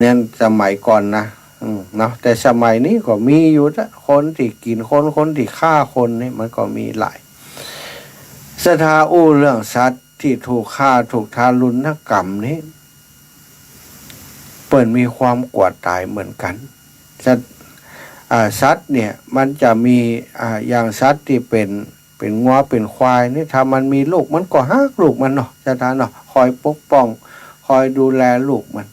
เนี่ยสมัยก่อนนะเนาะแต่สมัยนี้ก็มีอยู่นะคนที่กินคนที่ฆ่าคนนี่มันก็มีหลายสถาอู้เรื่องสัตว์ที่ถูกฆ่าถูกทารุณกรรมนี้เปิดมีความกลัวตายเหมือนกันสัตว์เนี่ยมันจะมีอย่างสัตว์ที่เป็นงัวเป็นควายนี่ถ้ามันมีลูกมันก็ฮักลูกมันเนาะสถาเนาะคอยปกป้องคอยดูแลลูกมัน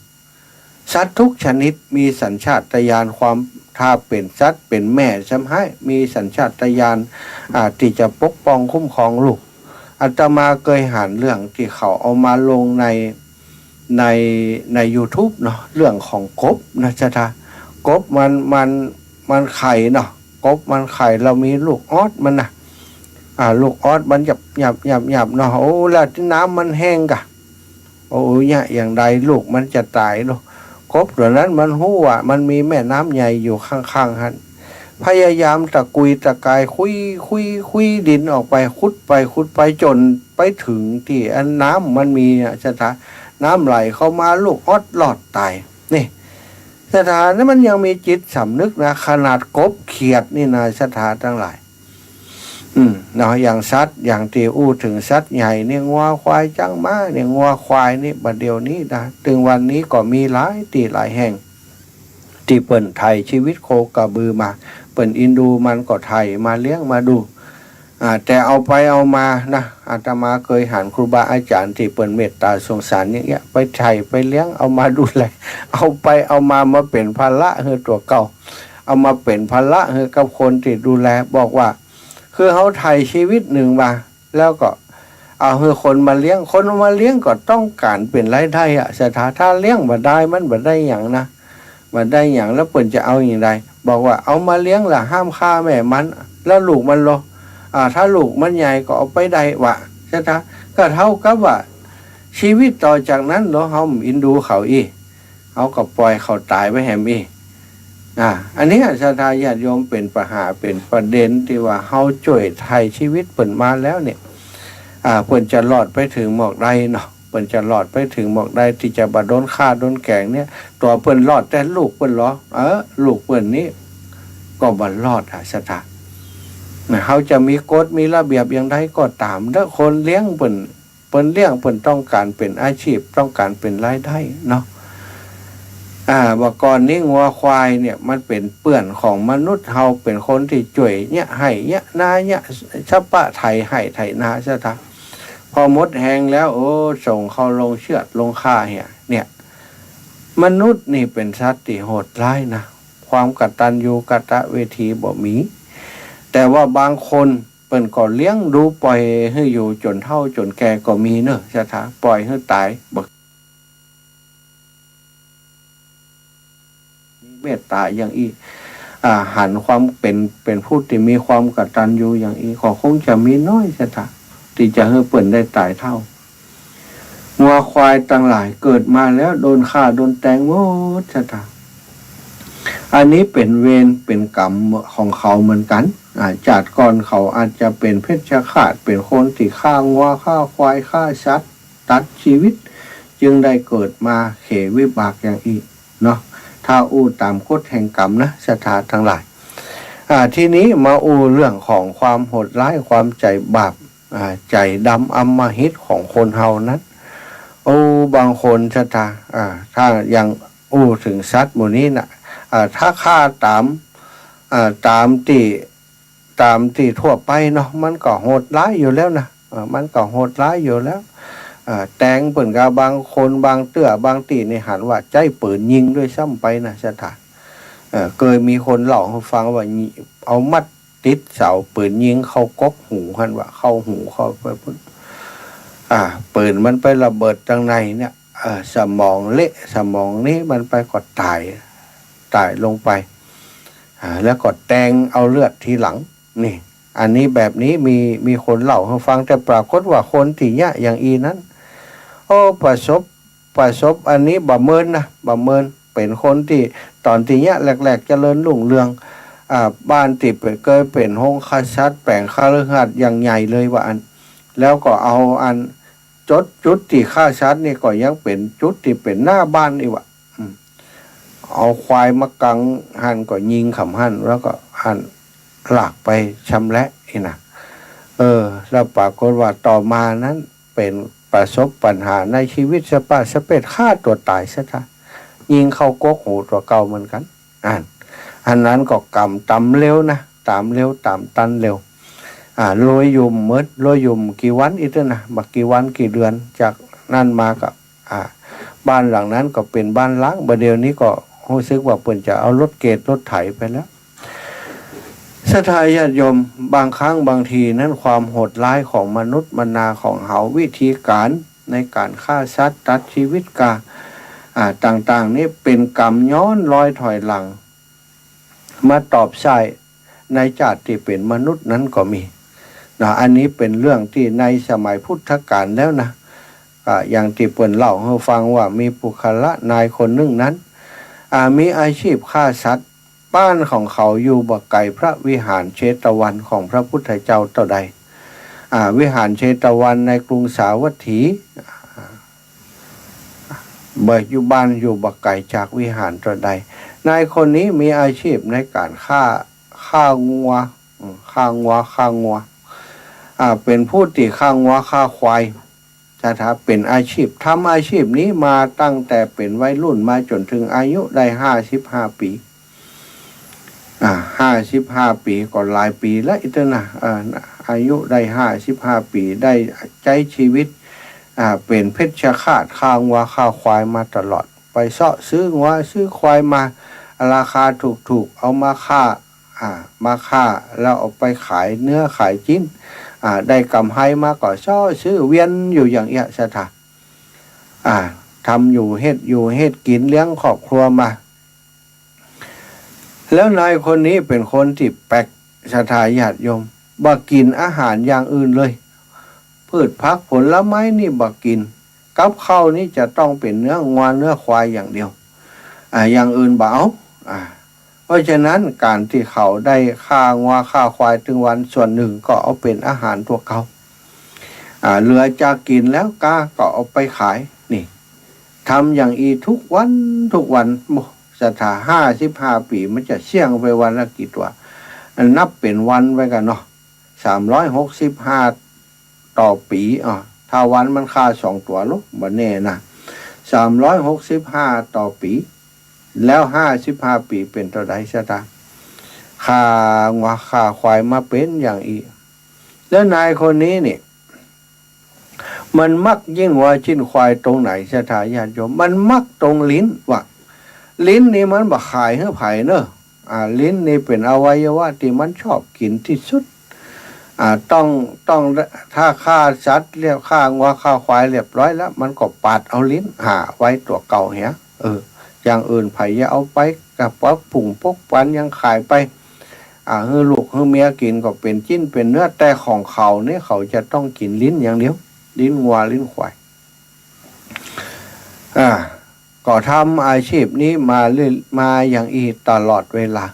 สัตว์ทุกชนิดมีสัญชาตญาณความถ้าเป็นสัตว์เป็นแม่ใช่ไหมมีสัญชาตญาณที่จะปกป้องคุ้มครองลูกอาตมาเคยอ่านเรื่องที่เขาเอามาลงใน YouTube เนาะเรื่องของกบนะจ๊ะกบมันไข่เนาะกบมันไข่เรามีลูกออสมันนะลูกออสมันหยับเนาะโอ้แล้วที่น้ำมันแห้งกะโอ้ยเนี่ยอย่างใดลูกมันจะตายเนาะกบตัวนั้นมันหู้ว่ามันมีแม่น้ำใหญ่อยู่ข้างๆหันพยายามตะกุยตะกายคุยดินออกไปขุดไปจนไปถึงที่อันน้ำมันมีสถานน้ำไหลเข้ามาลูกออดหลอดตายนี่สถานนั้นมันยังมีจิตสำนึกนะขนาดกบเขียดนี่นะสถานทั้งหลายเนาะอย่างสัตว์อย่างที่อู้ถึงสัตว์ใหญ่เนี่ยงัวควายจังม้าเนี่ยงัวควายนี่บัดเดี๋ยวนี้นะถึงวันนี้ก็มีหลายที่หลายแห่งที่เปิ่นไทยชีวิตโคกระบือมาเปิ่นอินดูมันก็ไทยมาเลี้ยงมาดูแต่เอาไปเอามานะอาตมาเคยหันครูบาอาจารย์ที่เปิ่นเมตตาสงสารอย่างเงี้ยไปไทยไปเลี้ยงเอามาดูแลเอาไปเอามาเป็นภาระเฮือตัวเก่าเอามาเป็นภาระเฮือกับคนที่ดูแลบอกว่าคือเขาไทยชีวิตหนึ่งมาแล้วก็เอาเฮือคนมาเลี้ยงคนมาเลี้ยงก็ต้องการเป็นรายได้สถาถ้าเลี้ยงบ่ได้มันบ่ได้อย่างนะบ่ได้อย่างแล้วเปิ่นจะเอาอย่างไรบอกว่าเอามาเลี้ยงล่ะห้ามฆ่าแม่มันแล้วลูกมันโลถ้าลูกมันใหญ่ก็เอาไปได้วะใช่ไหมก็เท่ากับว่าชีวิตต่อจากนั้นเราเขาอินดูเขาเขาก็ปล่อยเขาตายไปแหมอันนี้ศรัทธาญาติโยมเป็นปัญหาเป็นประเด็นที่ว่าเขาช่วยไทยชีวิตเปิ่นมาแล้วเนี่ยเปิ่นจะรอดไปถึงหมอกใดเนาะเปิ่นจะรอดไปถึงหมอกใดที่จะบาดโดนฆ่าโดนแกงเนี่ยตัวเปิ่นรอดแต่ลูกเปิ่นหรอลูกเปิ่นนี้ก็บรรลอดศรัทธาเขาจะมีกฎมีระเบียบอย่างไรก็ตามถ้าคนเลี้ยงเปิ่นเลี้ยงเปิ่นต้องการเป็นอาชีพต้องการเป็นรายได้เนาะว่าก่อนนี้งัวควายเนี่ยมันเป็นเปื้อนของมนุษย์เฮาเป็นคนที่จ่วยเนี่ยให้เนี่ยนาเนี่ยชะปะไถให้ไถนาซะท่าพอมดแห้งแล้วโอ้ส่งเขาลงเชือดลงฆ่าเนี่ยมนุษย์นี่เป็นสัตว์ที่โหดร้ายนะความกตัญญูกตเวทีบ่มีแต่ว่าบางคนเปิ่นก็เลี้ยงดูปล่อยให้อยู่จนเฒ่าจนแก่ก็มีเนอะใช่ไหมปล่อยให้ตายบักเมตตาอย่างอีหันความเป็นผู้ที่มีความกตัญญูอย่างอีก็คงจะมีน้อยใช่ไหมที่จะให้เปิ่นได้ตายเท่างัวควายต่างหลายเกิดมาแล้วโดนฆ่าโดนแทงหมดใช่ไหมอันนี้เป็นเวรเป็นกรรมของเขาเหมือนกันจากก่อนเขาอาจจะเป็นเพชฌฆาตเป็นคนที่ฆ่างัวฆ่าควายฆ่าสัตว์ตัดชีวิตจึงได้เกิดมาเขวิบากอย่างอีกเนาะถ้าอู้ตามกฎแห่งกรรมนะศรัทธาทั้งหลายทีนี้มาอู้เรื่องของความโหดร้ายความใจบาปใจดำอำมหิตของคนเฮานั้นบางคนศรัทธาถ้ายังอู้ถึงสัตว์หมู่นี้นะถ้าฆ่าตามที่ทั่วไปเนาะมันก็โหดร้ายอยู่แล้วนะมันก็โหดร้ายอยู่แล้วแตงเปิ่นกาบางคนบางเตื้อบางตีในหันว่าใจปืนยิงด้วยซ้ำไปนะสถานเคยมีคนเล่าให้ฟังว่าเอามัดติดเสาปืนยิงเข้ากกหูหันว่าเข้าหูเข้าไปพุ่นปืนมันไประเบิดจังในเนี่ยสมองเละสมองนี้มันไปก็ตายลงไปแล้วก็แตงเอาเลือดทีหลังนี่อันนี้แบบนี้มีคนเล่าให้ฟังแต่ปรากฏว่าคนที่ยะอย่างอีนั้นประสบอันนี้บ่เมินนะบ่เมินเป็นคนที่ตอนที่ยะแรกๆเจริญรุ่งเรืองบ้านติดเคยเป็นห้องคาชัดแปลงคาฤหัสถ์อย่างใหญ่เลยว่าอันแล้วก็เอาอันจุดที่คาชัดนี่ก็ยังเป็นจุดที่เป็นหน้าบ้านนี่ว่ะ เอาควายมากังหันก็ยิงขำหันแล้วก็หันหลากไปชำแหละอีนะแล้วปรากฏว่าต่อมานั้นเป็นประสบปัญหาในชีวิตสเปดฆ่าตัวตายซะท่ายิงเข้ากกหูตัวเก่าเหมือนกันอันนั้นก็กรรมตำเร็วนะตามเร็วตามตันเร็วลอยยุ่มมืดลอยยุ่มกี่วันอีกนะบักกี่วันกี่เดือนจากนั่นมากับบ้านหลังนั้นก็เป็นบ้านล้างประเดี๋ยวนี้ก็รู้สึกว่าเปิ่นจะเอารถเกตรถไถไปแล้วศรัทธาญาติโยมบางครั้งบางทีนั้นความโหดร้ายของมนุษย์มนาของเขาวิธีการในการฆ่าสัตว์ตัดชีวิตกาต่างๆนี่เป็นกรรมย้อนรอยถอยหลังมาตอบใช้ในชาติที่เป็นมนุษย์นั้นก็มีอันนี้เป็นเรื่องที่ในสมัยพุทธกาลแล้วนะอย่างที่เปิ่นเล่าให้ฟังว่ามีปุคละนายคนหนึ่งนั้นมีอาชีพฆ่าสัตว์บ้านของเขาอยู่บ่ไกลพระวิหารเชตวันของพระพุทธเจ้าต่อใดวิหารเชตวันในกรุงสาวัตถีอยู่บ้านอยู่บ่ไกลจากวิหารต่อใดนายคนนี้มีอาชีพในการฆ่างัวเป็นผู้ที่ฆ่างัวฆ่าควายถ้าเป็นอาชีพทำอาชีพนี้มาตั้งแต่เป็นวัยรุ่นมาจนถึงอายุได้55 ปี55 ปีก็หลายปีแล้วอีกนะอายุได้55 ปีได้ใช้ชีวิตเป็นเพชฌฆาตฆ่างัวฆ่าควายมาตลอดไปเสาะซื้องัวซื้อควายมาราคาถูกเอามาฆ่าแล้วเอาไปขายเนื้อขายชิ้นได้กำไรมาก็ซ่อซื้อเวียนอยู่อย่างเงี้ยสถาทำอยู่เฮ็ดกินเลี้ยงครอบครัวมาแล้วนายคนนี้เป็นคนที่แปลกศรัทธาญาติโยมบ่กินอาหารอย่างอื่นเลยพืชผักผลไม้นี่บ่กินกับข้าวนี่จะต้องเป็นเนื้องัวเนื้อควายอย่างเดียวอย่างอื่นบ่เอาเพราะฉะนั้นการที่เขาได้ฆ่างัวฆ่าควายถึงวันส่วนหนึ่งก็เอาเป็นอาหารตัวเขาเหลือจากกินแล้วก็เอาไปขายนี่ทำอย่างอีทุกวันศรัทธา55 ปีมันจะเสี่ยงไปวันละกี่ตัวนับเป็นวันไปกันเนาะ365ต่อปีถ้าวันมันค่า2 ตัวลูกบ่แน่นะ365ต่อปีแล้ว55 ปีเป็นเท่าใดซะตาฆ่างัวฆ่าควายมาเป็นอย่างอีแล้วนายคนนี้นี่มันมักยิ่งวัวชิ้นควายตรงไหนศรัทธาญาติโยมมันมักตรงลิ้นว่ะลิ้นนี่มันบ่ขายให้ไผเนอะลิ้นนี่เป็นอวัยวะที่มันชอบกินที่สุดต้องถ้าฆ่าสัตว์เรียบฆ่างัวฆ่าควายเรียบร้อยแล้วมันก็ปาดเอาลิ้นไว้ตัวเก่าเหี้ยอย่างอื่นไผอย่าเอาไปกับปักผุ่งปกปันยังขายไปให้ลูกให้เมียกินก็เป็นจิ้นเป็นเนื้อแต่ของเขาเนี่ยเขาจะต้องกินลิ้นอย่างเดียวลิ้นงัวลิ้นควายก็ทำอาชีพนี้มาอย่างอีตลอดเวลา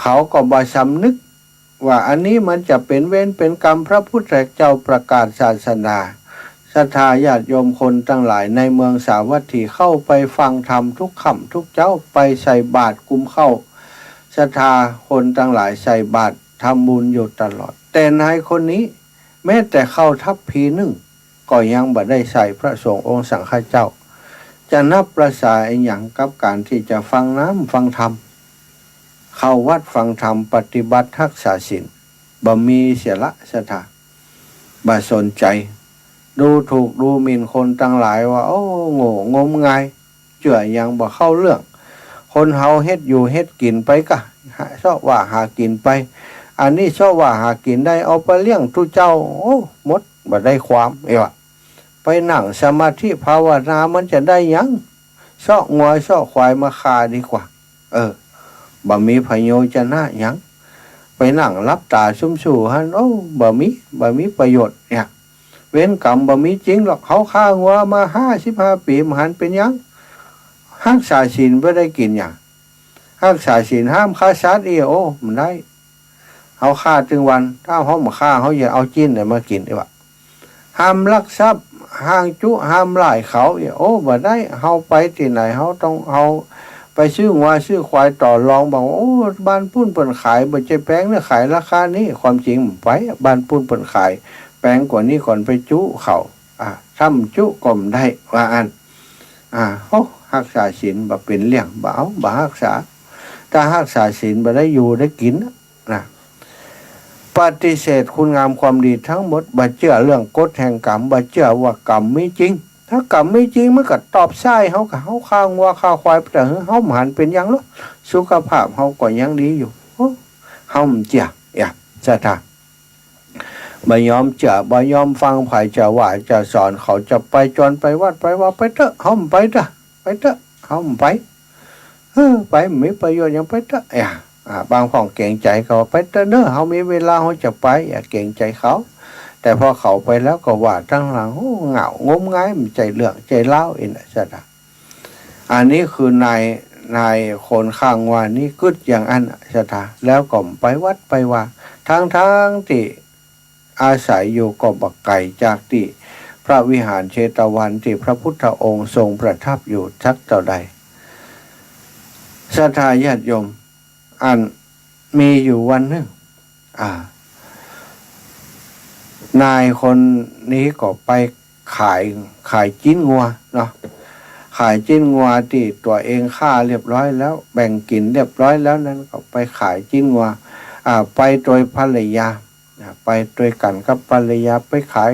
เขาก็บ่สำนึกว่าอันนี้มันจะเป็นเวรเป็นกรรมพระพุทธเจ้าประกาศศาสนาศรัทธาญาติโยมคนทั้งหลายในเมืองสาวัตถีเข้าไปฟังธรรมทุกค่ำทุกเจ้าไปใส่บาตรกุมเข้าศรัทธาคนทั้งหลายใส่บาตรทำบุญอยู่ตลอดแต่นายคนนี้แม้แต่เข้าทัพพีหนึ่งก็ยังบ่ได้ใส่พระสงฆ์องค์สังฆเจ้าจะนับประสาอย่างกับการที่จะฟังน้ำฟังธรรมเข้าวัดฟังธรรมปฏิบัติรักษาศีลบ่มีเสียละศรัทธาบ่สนใจดูถูกดูหมิ่นคนทั้งหลายว่าโอ้โง่งมงายเจื่อยังบ่เข้าเรื่องคนเฮาเฮ็ดอยู่เฮ็ดกินไปกะชอบว่าหากินไปอันนี้ชอบว่าหากินได้เอาไปเลี้ยงทุเจ้าโอ้หมดบ่ได้ความว่ะไปนั่งสมาธิภาวนามันจะได้ยังชอบงัวชอบควายมาฆ่าดีกว่าบ่มีประโยชน์จะน่ายังไปนั่งรับตาซุ่มสู่ฮั่นโอ้บ่มีประโยชน์เนี่ยเว้นกรรมบ่มีจริงหรอกเขาฆ่างัวมา55 ปีมันเป็นยังรักษาศีลบ่ได้กินอย่างรักษาศีลห้ามฆ่าสัตว์โอ้มันได้เขาฆ่าถึงวันถ้าเขามาฆ่าเขาอย่าเอาจิ้นมากินดีกว่าห้ามลักทรัพย์ ห้างจุห้ามไล่เขาโอ้บ่ได้เฮาไปที่ไหนเฮาต้องเอาไปซื้องัวซื้อควายต่อรองบอกว่าโอ้บ้านปุ้นเปิ่นขายบ่ใจแพงเนี่ยขายราคานี้ความจริงไปบ้านปุ้นเปิ่นขายแพงกว่านี้ก่อนไปจุเขาทำจุก่อมได้ว่าอันโอ้รักษาศีลบ่เป็นเรื่องบ่เอาบ่รักษาถ้ารักษาศีลบ่ได้อยู่ได้กินนะปฏิเสธคุณงามความดีทั้งหมดบ่เชื่อเรื่องกฎแห่งกรรมบ่เชื่อว่ากรรมมีจริงถ้ากรรมไม่จริงมันก็ตอบใช่เฮาก็เฮาข้างว่าข้าวควายแต่เฮาหันเป็นยังล่ะสุขภาพเฮาก็ยังดีอยู่เฮาเจียจะท่าบ่ยอมเชื่อบ่ยอมฟังไผจะว่าจะสอนเขาจะไปจรไปวัดไปว่าไปเถอะเฮาไปเถอะเฮาไปไปมีประโยชน์ยังไปเถอะบางพ่องเกรงใจเขาไปเถอะเนอะเฮามีเวลาเฮาจะไปอย่าเกรงใจเขาแต่พอเขาไปแล้วก็ว่าทั้งหลังเหงางมงายมันใจเลือกใจเล่าเองนะจ๊ะอันนี้คือนายคนข้างว่านี่กึดอย่างอันจ๊ะแล้วก็ไปวัดไปว่าทั้งที่อาศัยอยู่ก็บักไก่จากที่พระวิหารเชตวันที่พระพุทธองค์ทรงประทับอยู่สักเท่าใดศรัทธาญาติโยมอันมีอยู่วันหนึ่งนายคนนี้ก็ไปขายจิ้นงัวเนาะขายจิ้นงัวที่ตัวเองฆ่าเรียบร้อยแล้วแบ่งกินเรียบร้อยแล้วนั้นก็ไปขายจิ้นงัวไปโดยภรรยาไปโดยกันกับภรรยาไปขา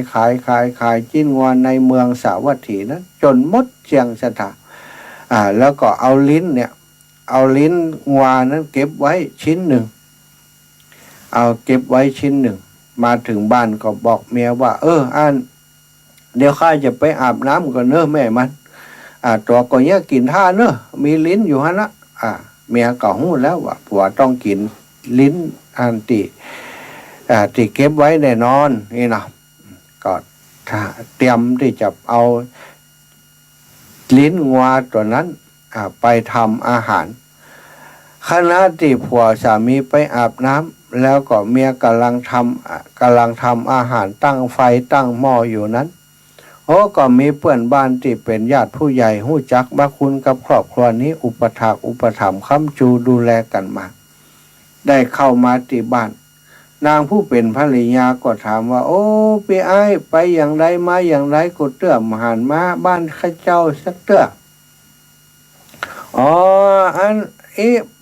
ยจิ้นงัวในเมืองสาวัตถีนั้นจนหมดเชียงสถาแล้วก็เอาลิ้นงัวนั้นเก็บไว้ชิ้นหนึ่งเก็บไว้ชิ้นหนึ่งมาถึงบ้านก็บอกเมียว่าอันเดี๋ยวข้าจะไปอาบน้ำก่อนเนอะแม่มันตัวก็เนี้ยกินท่าเนอะมีลิ้นอยู่ฮะนะเมียก็หู้แล้วว่าผัวต้องกินลิ้นอันที่เก็บไว้แน่นอนนี่นะก็เตรียมที่จะเอาลิ้นงัวตัวนั้นไปทำอาหารขณะที่ผัวสามีไปอาบน้ำแล้วก็เมียกำลังทำอาหารตั้งไฟตั้งหม้ออยู่นั้นก็มีเพื่อนบ้านที่เป็นญาติผู้ใหญ่หู้จักบักคุณกับครอบครัวนี้อุปถัมภ์ค้ำจูดูแลกันมาได้เข้ามาที่บ้านนางผู้เป็นภรรยาก็ถามว่าโอ้พี่ไอ้ไปอย่างไรมาอย่างไรก็เตื้อมหันมาบ้านข้าเจ้าสักเตื้อ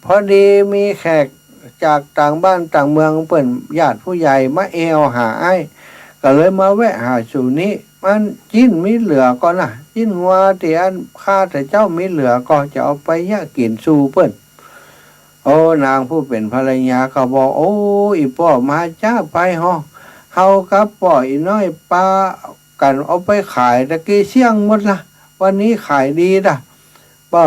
พอดีมีแขกจากต่างบ้านต่างเมืองเปิ่นญาติผู้ใหญ่มาหาไอ้ก็เลยมาแวะหาสู่นี้มันจิ้นมีเหลือก็นะจิ้นงัวที่อันข้าแต่เจ้ามีเหลือก็จะเอาไปย่ากินสู่เปิ่นนางผู้เป็นภรรยาก็บอกโอ้อีป่อมาจ้าไปเฮากับป่ออีน้อยปลากันเอาไปขายตะกี้เสี่ยงหมดละวันนี้ขายดีนะป่อ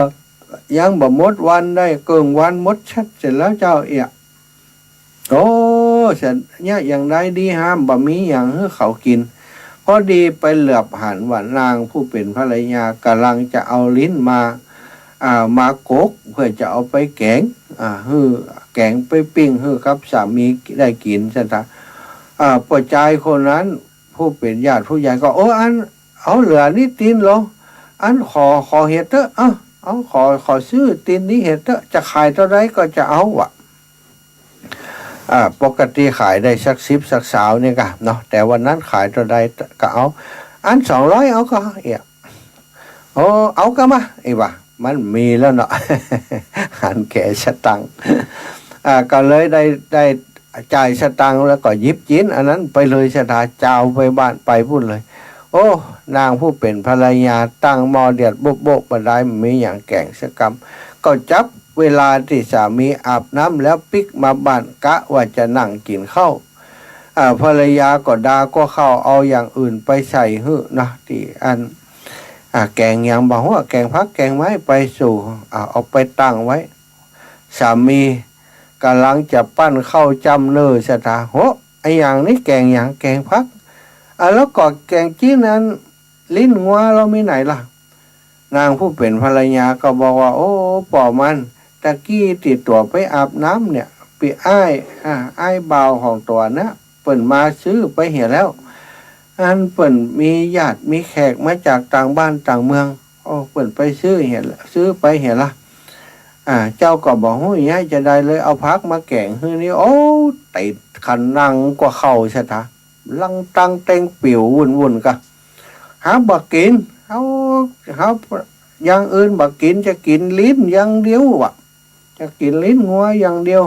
ยังบ่หมดวันได้เกินวันหมดชัดเสร็จแล้วเจ้าเสร็จเนี่ยอย่างไรดีห้ามบ่มีอย่างให้เขากินพอดีไปเหลือบหันว่านางผู้เป็นภรรยากำลังจะเอาลิ้นมากกเพื่อจะเอาไปแกงแกงไปปิ้งครับสามีได้กินใช่ไหมปจายคนนั้นผู้เป็นญาติผู้ใหญ่ก็เอาเหลือนิดตีนเหรออันขอเห็ดเถอะขอซื้อตีนนี้เห็ดเถอะจะขายเท่าไรก็จะเอาปกติขายได้สัก10สัก20เนี่ยกะเนาะแต่วันนั้นขายเท่าไรก็เอาอัน200เอาก็เอาก็มาว่ะมันมีแล้วเนาะหันแก่สตังก็เลยได้จ่ายสตังแล้วก็ยิบจิ้นอันนั้นไปเลยสถาเจ้าไปบ้านไปพูดเลยนางผู้เป็นภรรยาตั้งหม้อเดือดโบ๊ะมาได้มีอย่างแกงสกรรมก็จับเวลาที่สามีอาบน้ำแล้วปิกมาบ้านกะว่าจะนั่งกินข้าวภรรยาก็ด่าก็เข้าเอาอย่างอื่นไปใส่นะที่อันแกงอย่างบอกว่าแกงพักแกงไม้ไปสู่เอาไปตั้งไว้สามีกำลังจะปั้นข้าวจำเนอสถาไออย่างนี้แกงอย่างแกงพักแล้วก็แกงจี้นั้นลิ้นงัวเรามีไหนล่ะนางผู้เป็นภรรยาก็บอกว่าป่อมันตะกี้ติดตัวไปอาบน้ำเนี่ยปีอ้ายบ่าวของตัวนะเปิ่นมาซื้อไปเห็นแล้ว อันเปิ่นมีญาติมีแขกมาจากต่างบ้านต่างเมืองโอ้เปิ่นไปซื้อเห็นซื้อไปเห็นละเจ้าก็บอกว่าอย่างจะได้เลยเอาพักมาแกงคือนี่โอ้ติดขันนังกว่าเข่าใช่ไหมลังตังเต็งปิ๋ววุ่นกะหาบักกินเขาอย่างอื่นบักกินจะกินลิ้นอย่างเดียววะจะกินลิ้นงัวอย่างเดียว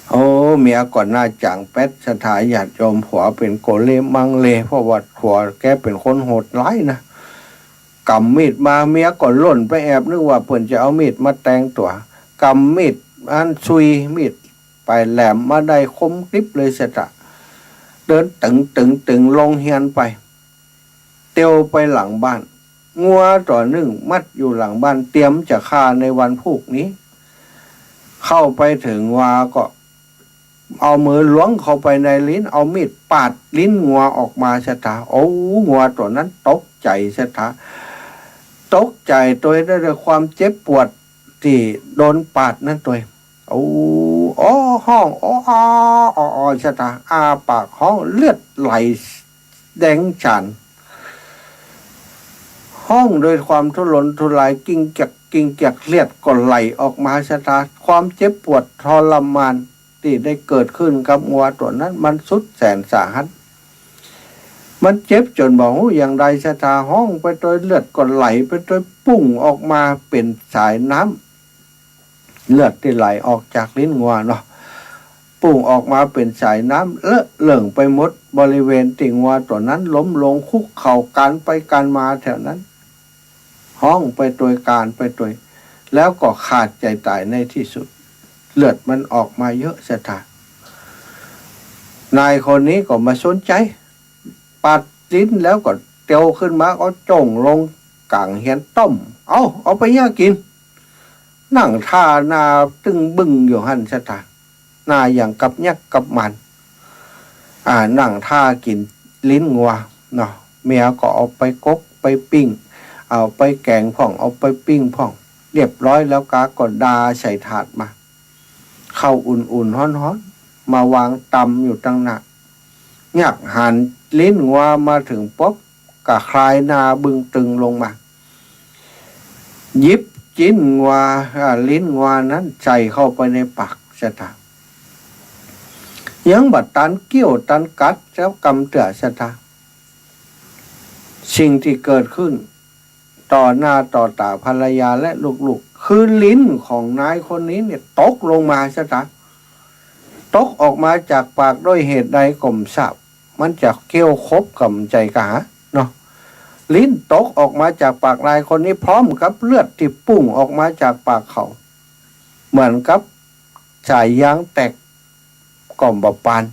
โอ้เมียก่อนหน้าจางเป็ดสถาญาติโยมผัวเป็นโกเลมังเลเพราะว่าผัวแกเป็นคนโหดร้ายนะกำมีดมาเมียก่อนหล่นไปแอบนึกว่าเพิ่นจะเอามีดมาแต่งตัวกำมีดอันซุยมีดไปแหลมมาได้คมกริบเลยเสร็จอะเดินตึงลงเฮียนไปเตียวไปหลังบ้านงัวตัวหนึ่งมัดอยู่หลังบ้านเตรียมจะฆ่าในวันพรุ่งนี้เข้าไปถึงงัวก็เอามือล้วงเข้าไปในลิ้นเอามีดปาดลิ้นงัวออกมาชะตาโอ้งัวตัวนั้นตกใจชะตาตกใจตัวด้วยความเจ็บปวดที่โดนปาดนั่นตัวโอ้ห้องอ้อชะตาอาปากห้องเลือดไหลแดงฉานห้องโดยความทุรนทุรายกิ้งจักเลือดก็ไหลออกมาชะตาความเจ็บปวดทรมานที่ได้เกิดขึ้นกับงัวตัวนั้นมันสุดแสนสาหัสมันเจ็บจนบอกอย่างใดชะตาห้องไปโดยเลือดก็ไหลไปโดยปุ่งออกมาเป็นสายน้ำเลือดที่ไหลออกจากลิ้นงัวเนาะปุ่งออกมาเป็นสายน้ำเลอะเลื่องไปหมดบริเวณติ่งงัวตัวนั้นล้มลงคุกเข่าการไปการมาแถวนั้นห้องไปโดยการไปโดยแล้วก็ขาดใจตายในที่สุดเลือดมันออกมาเยอะเสียท่านายคนนี้ก็มาสนใจปัดลิ้นแล้วก็เตียวขึ้นมาก็จ่งลงกลางเฮียนต้มเอาไปย่ากินนั่งท่านาตึงบึ้งอยู่หันเสียท่านาอย่างกับยักกับมันนั่งท่ากินลิ้นงัวเนาะเมียก็เอาไปกกไปปิ้งเอาไปแกงพ่องเอาไปปิ้งพ่องเรียบร้อยแล้วกาก็ดาใส่ถาดมาเข้าอุ่นๆฮ้อนๆมาวางตำอยู่ตั้งหนักยักหันลิ้นงัวมาถึงป๊บกะคลายนาบึงตึงลงมายิบจิ้นงัวลิ้นงัวนั้นใส่เข้าไปในปากสตายังบัดตันเกี้ยวตันกัดแล้วกำเตือสตาสิ่งที่เกิดขึ้นต่อหน้าต่อตาภรรยาและลูกๆคือลิ้นของนายคนนี้เนี่ยตกลงมาซะจ้ะตกออกมาจากปากด้วยเหตุใดก็ไม่ทราบมันจะเกี่ยวคบกับใจกะเนาะลิ้นตกออกมาจากปากนายคนนี้พร้อมกับเลือดที่ปุ่งออกมาจากปากเขาเหมือนกับสายยางแตกก่อมบปาน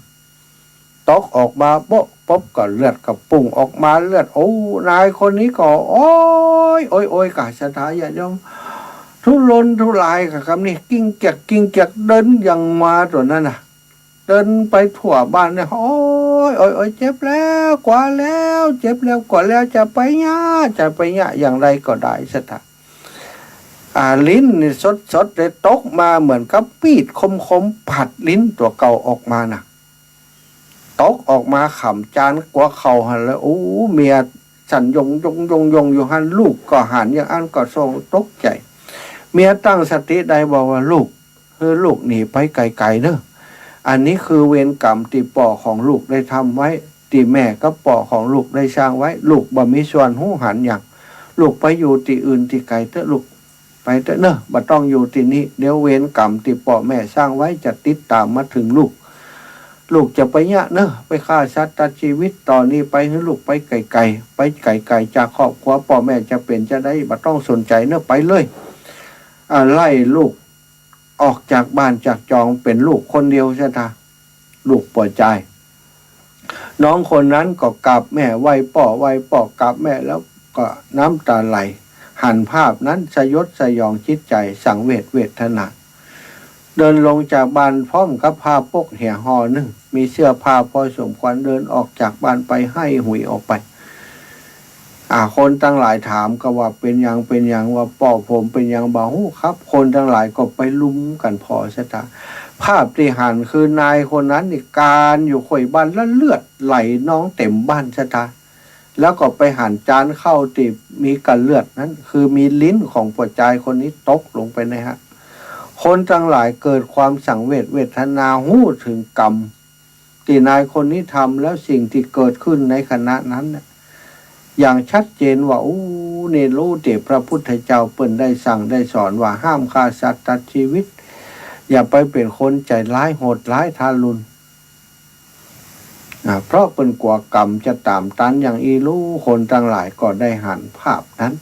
ตกออกมาโป๊ะป๊บก็เลือดกับปุ่งออกมาเลือดโอ้นายคนนี้ก็โอ้ยกะสถาญาติโยมทุรนทุรายกับคำนี้กิ้งเกียกเดินอย่างมาตัวนั้นน่ะเดินไปทั่วบ้านเนี่ยโอ้ยเจ็บแล้วกว่าแล้วเจ็บแล้วกว่าแล้วจะไปอย่างไรก็ได้สถาลิ้นนี่สดเลยตกมาเหมือนกับปีดคมผัดลิ้นตัวเก่าออกมาน่ะตกออกมาขำจานกว่าเขาหันแล้วโอ้เมียสั่นยงอยู่หันลูกก็หันอย่างอันก็ทรงตกใจเมียตั้งสติได้บอกว่าลูกหนีไปไกลๆเนอะอันนี้คือเวรกรรมที่ป่อของลูกได้ทำไว้ที่แม่ก็ป่อของลูกได้สร้างไว้ลูกบ่มีส่วนหูหันอย่างลูกไปอยู่ที่อื่นที่ไกลเถอะลูกไปเถอะเนอะบ่ต้องอยู่ที่นี่เดี๋ยวเวรกรรมที่ป่อแม่สร้างไว้จะติดตามมาถึงลูกจะไปเนอะไปฆ่าสัตว์ตัดชีวิตตอนนี้ไปให้ลูกไปไกลจากครอบครัวป่อแม่จะเป็นจะได้บ่ต้องสนใจเนอะไปเลยไล่ลูกออกจากบ้านจากจองเป็นลูกคนเดียวใช่ไหมลูกปวดใจน้องคนนั้นก็กราบแม่ไหว้ป่อกราบแม่แล้วก็น้ำตาไหลหันภาพนั้นสยดสยองจิตใจสังเวทนาเดินลงจากบ้านพร้อมกับผ้าปกเหี่ยห่อหนึ่งมีเสื้อผ้าพอสมควรเดินออกจากบ้านไปให้หุยออกไปคนตั้งหลายถามก็ว่าเป็นอย่างว่าป่อผมเป็นอย่างบ่ฮู้ครับคนตั้งหลายก็ไปลุมกันพอซะตา ภาพที่หันคือนายคนนั้นนี่การอยู่ข่อยบ้านแล้วเลือดไหลน้องเต็มบ้านชะตาแล้วก็ไปหันจานเข้าติมีกันเลือดนั้นคือมีลิ้นของปวดใจคนนี้ตกลงไปนะฮะคนทั้งหลายเกิดความสังเวชเวทนาหู้ถึงกรรมที่นายคนนี้ทำแล้วสิ่งที่เกิดขึ้นในขณะนั้นเนี่ยอย่างชัดเจนว่าเนี่ยรู้เด็พระพุทธเจ้าเปิ้นได้สั่งได้สอนว่าห้ามฆ่าสัตว์ตัดชีวิตอย่าไปเป็นคนใจร้ายโหดร้ายทารุณเพราะเป็นกลัวกรรมจะตามตันอย่างอีรู้คนทั้งหลายก็ได้หันภาพนั้น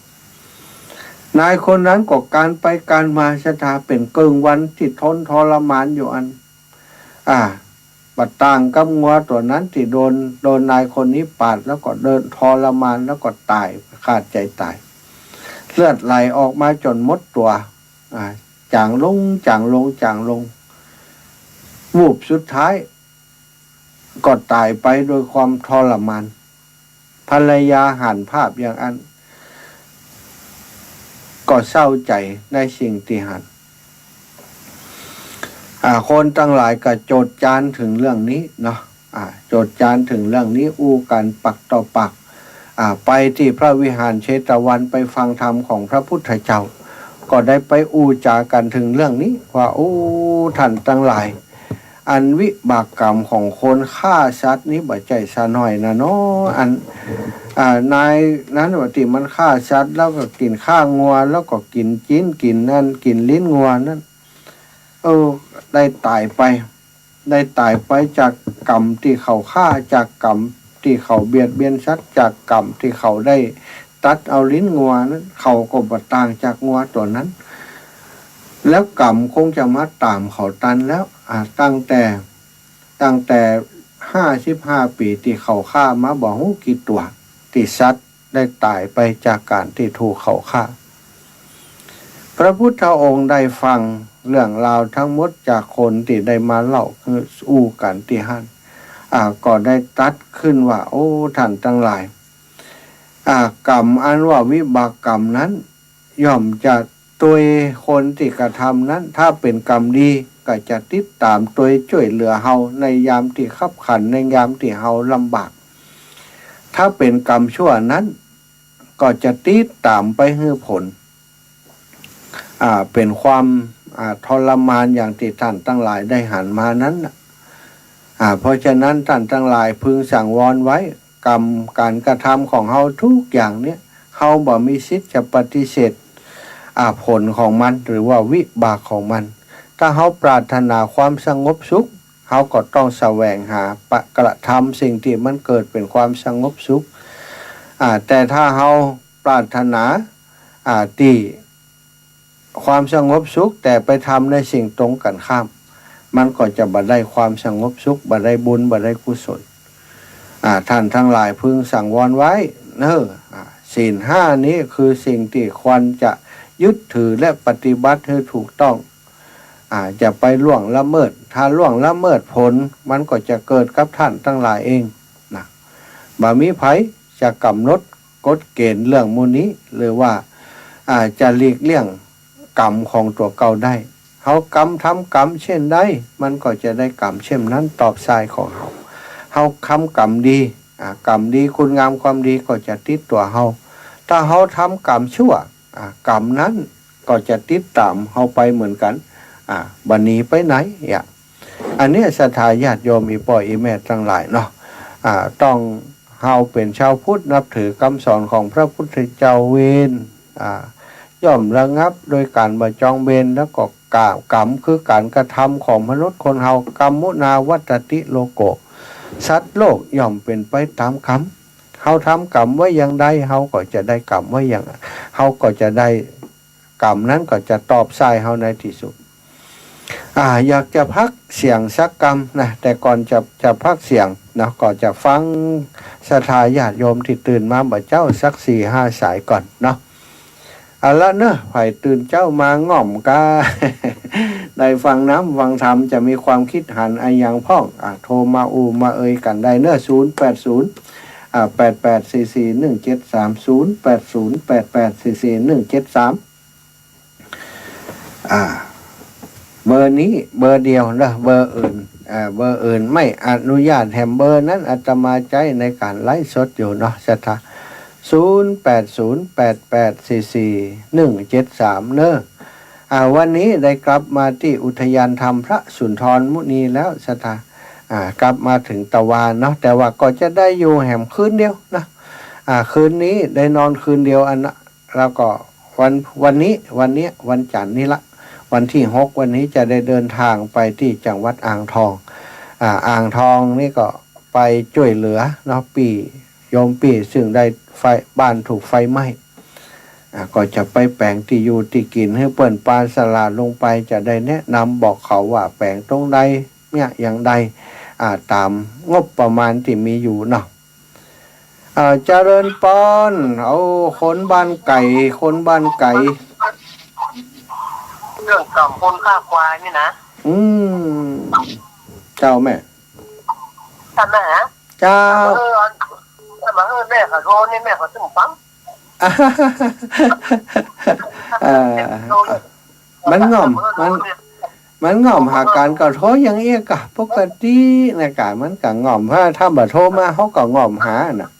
นายคนนั้นก็การไปการมาชะตาเป็นเกิงวันที่ทนทรมานอยู่อันบัดต่างกับงัวตัวนั้นที่โดนนายคนนี้ปาดแล้วก็เดินทรมานแล้วก็ตายขาดใจตายเลือดไหลออกมาจนหมดตัวจางลงวูบสุดท้ายก็ตายไปโดยความทรมานภรรยาหันภาพอย่างอันก็เศร้าใจในสิ่งที่หันคนตั้งหลายก็โจทย์จานถึงเรื่องนี้เนาะโจทย์จานถึงเรื่องนี้อู้กันปักต่อปักไปที่พระวิหารเชตวันไปฟังธรรมของพระพุทธเจ้าก็ได้ไปอู้จากันถึงเรื่องนี้ว่าท่านตั้งหลายอันวิบากกรรมของคนฆ่าสัตว์นี้บ่ใจซะหน่อยนะเนาะนายนั้นว่าที่มันฆ่าสัตว์แล้วก็กินข้างงัวแล้วก็กินจิ้นกินนั่นกินลิ้นงัวนั่นได้ตายไปจากกรรมที่เขาฆ่าจากกรรมที่เขาเบียดเบียนสัตว์จากกรรมที่เขาได้ตัดเอาลิ้นงัวนั้นเขาก็บ่ต่างจากงัวตัวนั้นแล้วกรรมคงจะมาตามเขาตันแล้วตั้งแต่55 ปีที่เขาฆ่ามาบอกฮู้กี่ตัวที่สัตว์ได้ตายไปจากการที่ถูกเขาฆ่าพระพุทธองค์ได้ฟังเรื่องราวทั้งหมดจากคนที่ได้มาเล่าคืออู้กันที่หันก็ได้ตัดขึ้นว่าท่านทั้งหลายกรรมอันว่าวิบากกรรมนั้นย่อมจะตัวคนที่กระทำนั้นถ้าเป็นกรรมดีก็จะติดตามตัวช่วยเหลือเฮาในยามที่ขับขันในยามที่เฮาลำบากถ้าเป็นกรรมชั่วนั้นก็จะติดตามไปให้ผลเป็นความทรมานอย่างที่ท่านทั้งหลายได้หันมานั้นเพราะฉะนั้นท่านทั้งหลายพึงสั่งวรไว้กรรมการกระทำของเฮาทุกอย่างเนี้ยเฮาบ่มีสิทธิ์จะปฏิเสธผลของมันหรือว่าวิบากของมันถ้าเฮาปรารถนาความสงบสุขเฮาก็ต้องแสวงหากระทำสิ่งที่มันเกิดเป็นความสงบสุขแต่ถ้าเฮาปรารถนาที่ความสงบสุขแต่ไปทำในสิ่งตรงกันข้ามมันก็จะบ่ได้ความสงบสุขบ่ได้บุญบ่ได้กุศลท่านทั้งหลายพึงสังวรไว้ศีล 5นี้คือสิ่งที่ควรจะยึดถือและปฏิบัติให้ถูกต้องจะไปล่วงละเมิดถ้าล่วงละเมิดผลมันก็จะเกิดกับท่านทั้งหลายเองนะบ่มีไผจะกำหนดกฎเกณฑ์เรื่องมูนี้หรือว่าจะหลีกเลี่ยงกรรมของตัวเก่าได้เฮากรรมทำกรรมเช่นใดมันก็จะได้กรรมเช่นนั้นตอบสายของเฮาทำกรรมดีกรรมดีคุณงามความดีก็จะติดตัวเฮาถ้าเฮาทำกรรมชั่วกรรมนั้นก็จะติดตามเฮาไปเหมือนกันบัดนี้ไปไหนอันนี้ศรัทธาญาติโยมอีพ่ออีแม่ทั้งหลายเนาะต้องเฮาเป็นชาวพุทธนับถือคำสอนของพระพุทธเจ้าเวนย่อมระงับโดยการบ่จองเวรแล้วก็กรรมคือการกระทำของมนุษย์คนเฮากรรมุนาวัตติโลโกสัตว์โลกย่อมเป็นไปตามกรรมเฮาทำกรรมไว้อย่างใดเฮาก็จะได้กรรมไว้อย่างเฮาก็จะได้กรรมนั้นก็จะตอบสายเฮาในที่สุดอยากจะพักเสียงสักกรรมนะแต่ก่อนจะพักเสียงนะก็จะฟังศรัทธาญาติโยมที่ตื่นมาบ่เจ้าสัก 4-5 สายก่อนเนาะละเนอะไผ่ตื่นเจ้ามาง่อมกา ได้ฟังน้ำฟังธรรมจะมีความคิดหันอย่างพ่องโทรมามาเอ่ยกันได้เนอะ080 80441730 80 88441730 เบอร์นี้เบอร์เดียวนะเบอร์อื่นเบอร์อื่นไม่อนุญาตแถมเบอร์นั้นอาตมาใจในการไลฟ์สดอยู่เนาะสถา0808844173เนอะวันนี้ได้กลับมาที่อุทยานธรรมพระสุนทรมุนีแล้วสถากลับมาถึงตะวันเนาะแต่ว่าก็จะได้อยู่แหมคืนเดียวนะคืนนี้ได้นอนคืนเดียวอันนะแล้วก็วันนี้วันจันทร์นี่ละวันที่6วันนี้จะได้เดินทางไปที่จังหวัดอ่างทองอ่างทองนี่ก็ไปช่วยเหลือเนาะโยมปีซึ่งได้ไฟบ้านถูกไฟไหม้ก็จะไปแปลงที่อยู่ที่กินให้เปิ่นปลาสลาดลงไปจะได้แนะนำบอกเขาว่าแปลงตรงใดเนี่ยอย่างใดตามงบประมาณที่มีอยู่เนาะเจริญปอนเอาคนบ้านไก่เรื่องต่อมคนฆ่าควายนี่นะเจ้าแม่ท่านแม่เจ้ามาแม่ขอโทษนี่แม่ขอถึงฟังมันง่อมหาการก็โทรอย่างเอี้ยกะปกติในการมันก็ง่อมถ้าบ่โทรมาเขาก็ง่อมหาน่ะ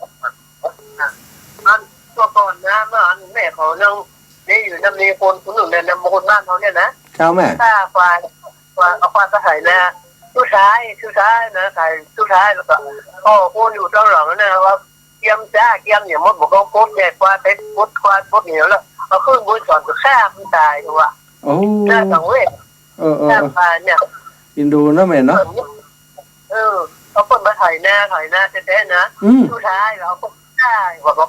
ตัวก่อนนะเมื่อแม่เขายังนี่อยู่น้ำมีคนหนึ่งเนี่ยนำคนบ้านเขาเนี่ยนะเจ้าแม่ถ้าควายเอาควายไปไถ่นะผู้ชายนะไถ่ผู้ชายแล้วก็คนอยู่ด้านหลังนะว่าเกี่ยมอย่างมดบอกว่าโคตรใหญ่ควายเป็นโคตรเหนียวแล้วเอาขึ้นบนสอนจะฆ่ามันตายว่ะหน้าสังเวชหน้าควายเนี่ยอินดูนะแม่เนาะเขาคนมาไถ่หน้าแท้ๆนะผู้ชายเราก็ฆ่าบอกว่า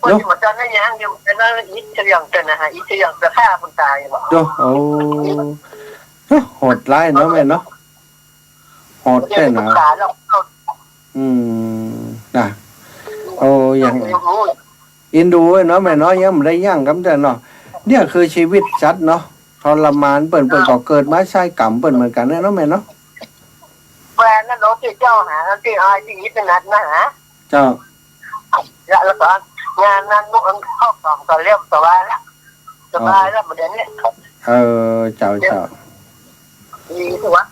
คนที่มันจะนั่งยังเดียวจะนั่งอิจฉาอย่างกันนะฮะอิจฉาอย่างจะฆ่าคนตายว่ะโหดร้ายเนาะแม่เนาะโหดแค่ไหนนะอย่างอินดูเนาะแม่เนาะยังไม่ได้ย่างกันแต่เนาะเนี่ยคือชีวิตชัดเนาะทรมานเปิ่นก็เกิดมาใช้กรรมเปิ่นเหมือนกันเนาะแม่เนาะแฟนนั่นรถที่เจ้าหาที่อายที่ยิบเป็นนัดนะฮะเจ้าแล้วก็งานนั้นมุกมันเข้าสองต่อเลี่ยมสบายแล้วประเด็นเนี่ยเจ้าดีถือว่า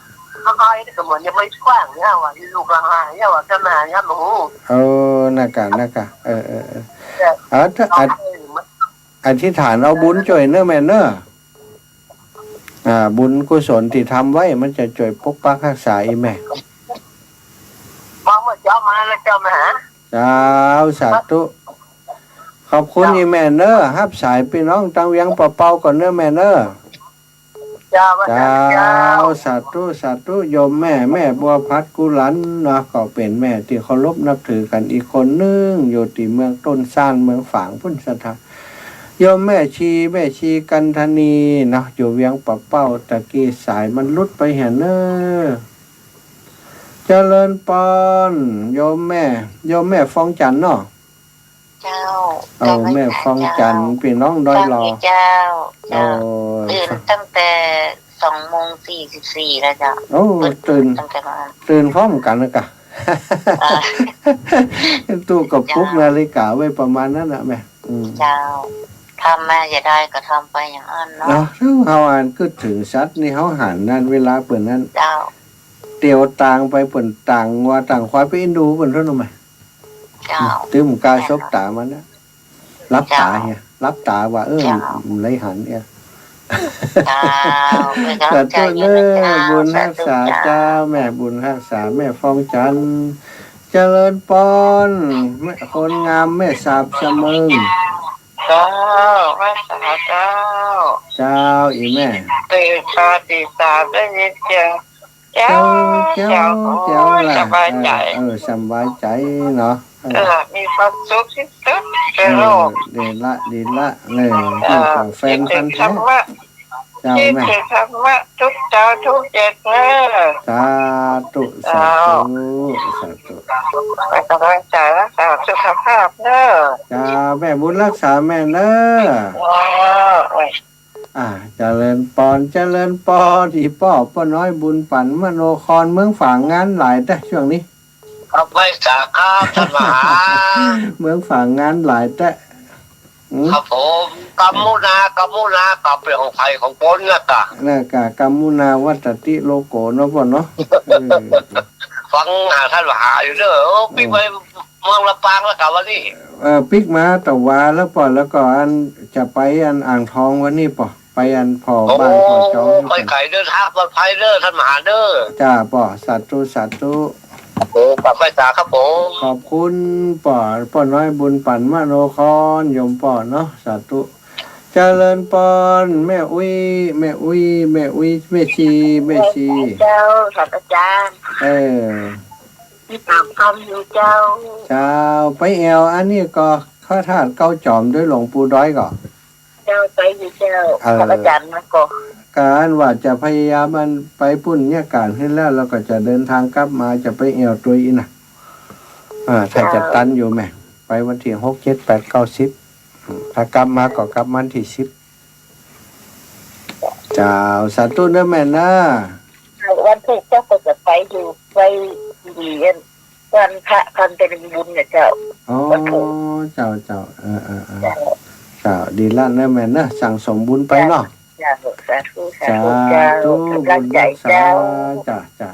เขาอ้อยก็เหมือนยังไม่กว้างเนี่ยว่ะลูกละหายเนี่ยว่ะจะมาเนี่ยหมูน่ากะอธิษฐานเอาบุญช่วยเนอะแม่เนอะบุญกุศลที่ทำไว้มันจะช่วยปกปักรักษาอีแม่มองว่าเจ้ามาแล้วเจ้ามาหาเจ้าสาธุขอบคุณอีแม่เนอะฮับสายพี่น้องตังเวียงเป่าก่อนเนอะแม่เนอะเจ้าสาธุโยมแม่บัวพัดกุหลันนะก็เป็นแม่ที่เคารพนับถือกันอีกคนนึงอยู่ที่เมืองต้นซ่านเมืองฝางพุ่นสถานโยมแม่ชีกันธนีนะอยู่เวียงป่าเป้าตะกี้สายมันลุดไปเห็นเนอะเจริญปอนโยมแม่ฟองจันเนาะเจ้าแม่ฟองจันพี่น้องดอยรอเจ้าตื่นตั้งแต่2:44แล้วจ้ะตื่นพร้อมกันนะกะตู้กับปุ๊กนาฬิกาไว้ประมาณนั้นนะแม่เจ้าทำแม่จะได้ก็ทำไปอย่างนั้นเนาะเขาอ่านก็ถึงชัดนี่เขาหันนั่นเวลาเปิดนั้นเจ้าเตียวต่างไปเปิดต่างว่าต่างควายไปอินดูเปิดเท่าไหร่ตื้มกาซบตามันนะรับตาเนี่ยรับตาว่าไรหันเนี่ยแต่ตัวเนื้อบุญรักษาเจ้าแม่บุญรักษาแม่ฟองจันเจริญปอนแม่คนงามแม่สาบเสมอเจ้าอีแม่ตื่นตาตีตาได้ยินเสียงเจ้าสบายใจสบายใจเนาะมีความสุขที่สุดในโลกดีละเลยแฟนพันธุ์แท้เจ้าแม่ธรรมะทุกเจ้าทุกเจ็ดเนอะสาธุไปกำลังใจรักษาสุขภาพเนอะจ้าแม่บุญรักษาแม่เนอะเจริญปอนที่ป้อน้อยบุญปั่นมโนครเมืองฝางงานหลายแต่ช่วงนี้ไม่สาครับท่านมหาเมืองฝางงานหลายแต่ ครับผมกัมมุนากับเป็นของใครของปนนะกะ น่ากะกัมมุนาวัตติโลโกเนาะป่อเนาะเออ ฟังหาท่านมหาอยู่เด้อพี่ไปเมืองลำปางแล้วกะวันนี้ ปิกมาตะวาแล้วป่อแล้วก็อันจะไปอันอ่างทองวันนี้ป่อไปอันพอ โอ้ บ้านพอจอง ไปไก่เดินทางปลอดภัยเด้อท่านมหาเด้อ จ้าป่อสาธุสาธุ โอ้กลับไปตาครับผม ขอบคุณป่อน้อยบุญปั่นมโนครโยมป่อเนาะสาธุเจริญปอนแม่อุ้ยแม่ชีเจ้าศาสตราจารย์ เออ มีตามคำอยู่เจ้า เจ้าไปแอวอันนี้ก็ข้าทาสเก้าจอมด้วยหลวงปู่ด้อยก่อน เจ้าไปอยู่เจ้าศาสตราจารย์มาก่อน การว่าจะพยายามมันไปปุ่นเนี่ยการขึ้นแล้วเราก็จะเดินทางกลับมาจะไปแอวตัวอีน่ะถ้าจะตันอยู่แม่ไปวันที่6 7 8 9 10ถ้ากลับมาก็กลับวันที่10เจ้าสาธุนะแม่นะ วันที่เจ้าก็จะไปอยู่ไปเรียนวันพระพันเป็นบุญเนี่ยเจ้า อ๋อเจ้าเจ้าดีละนะแม่นะสั่งสมบุญไปเนาะ สาธุสาธุ สา เจ้า ธุ กำลังใจเจ้า จ้า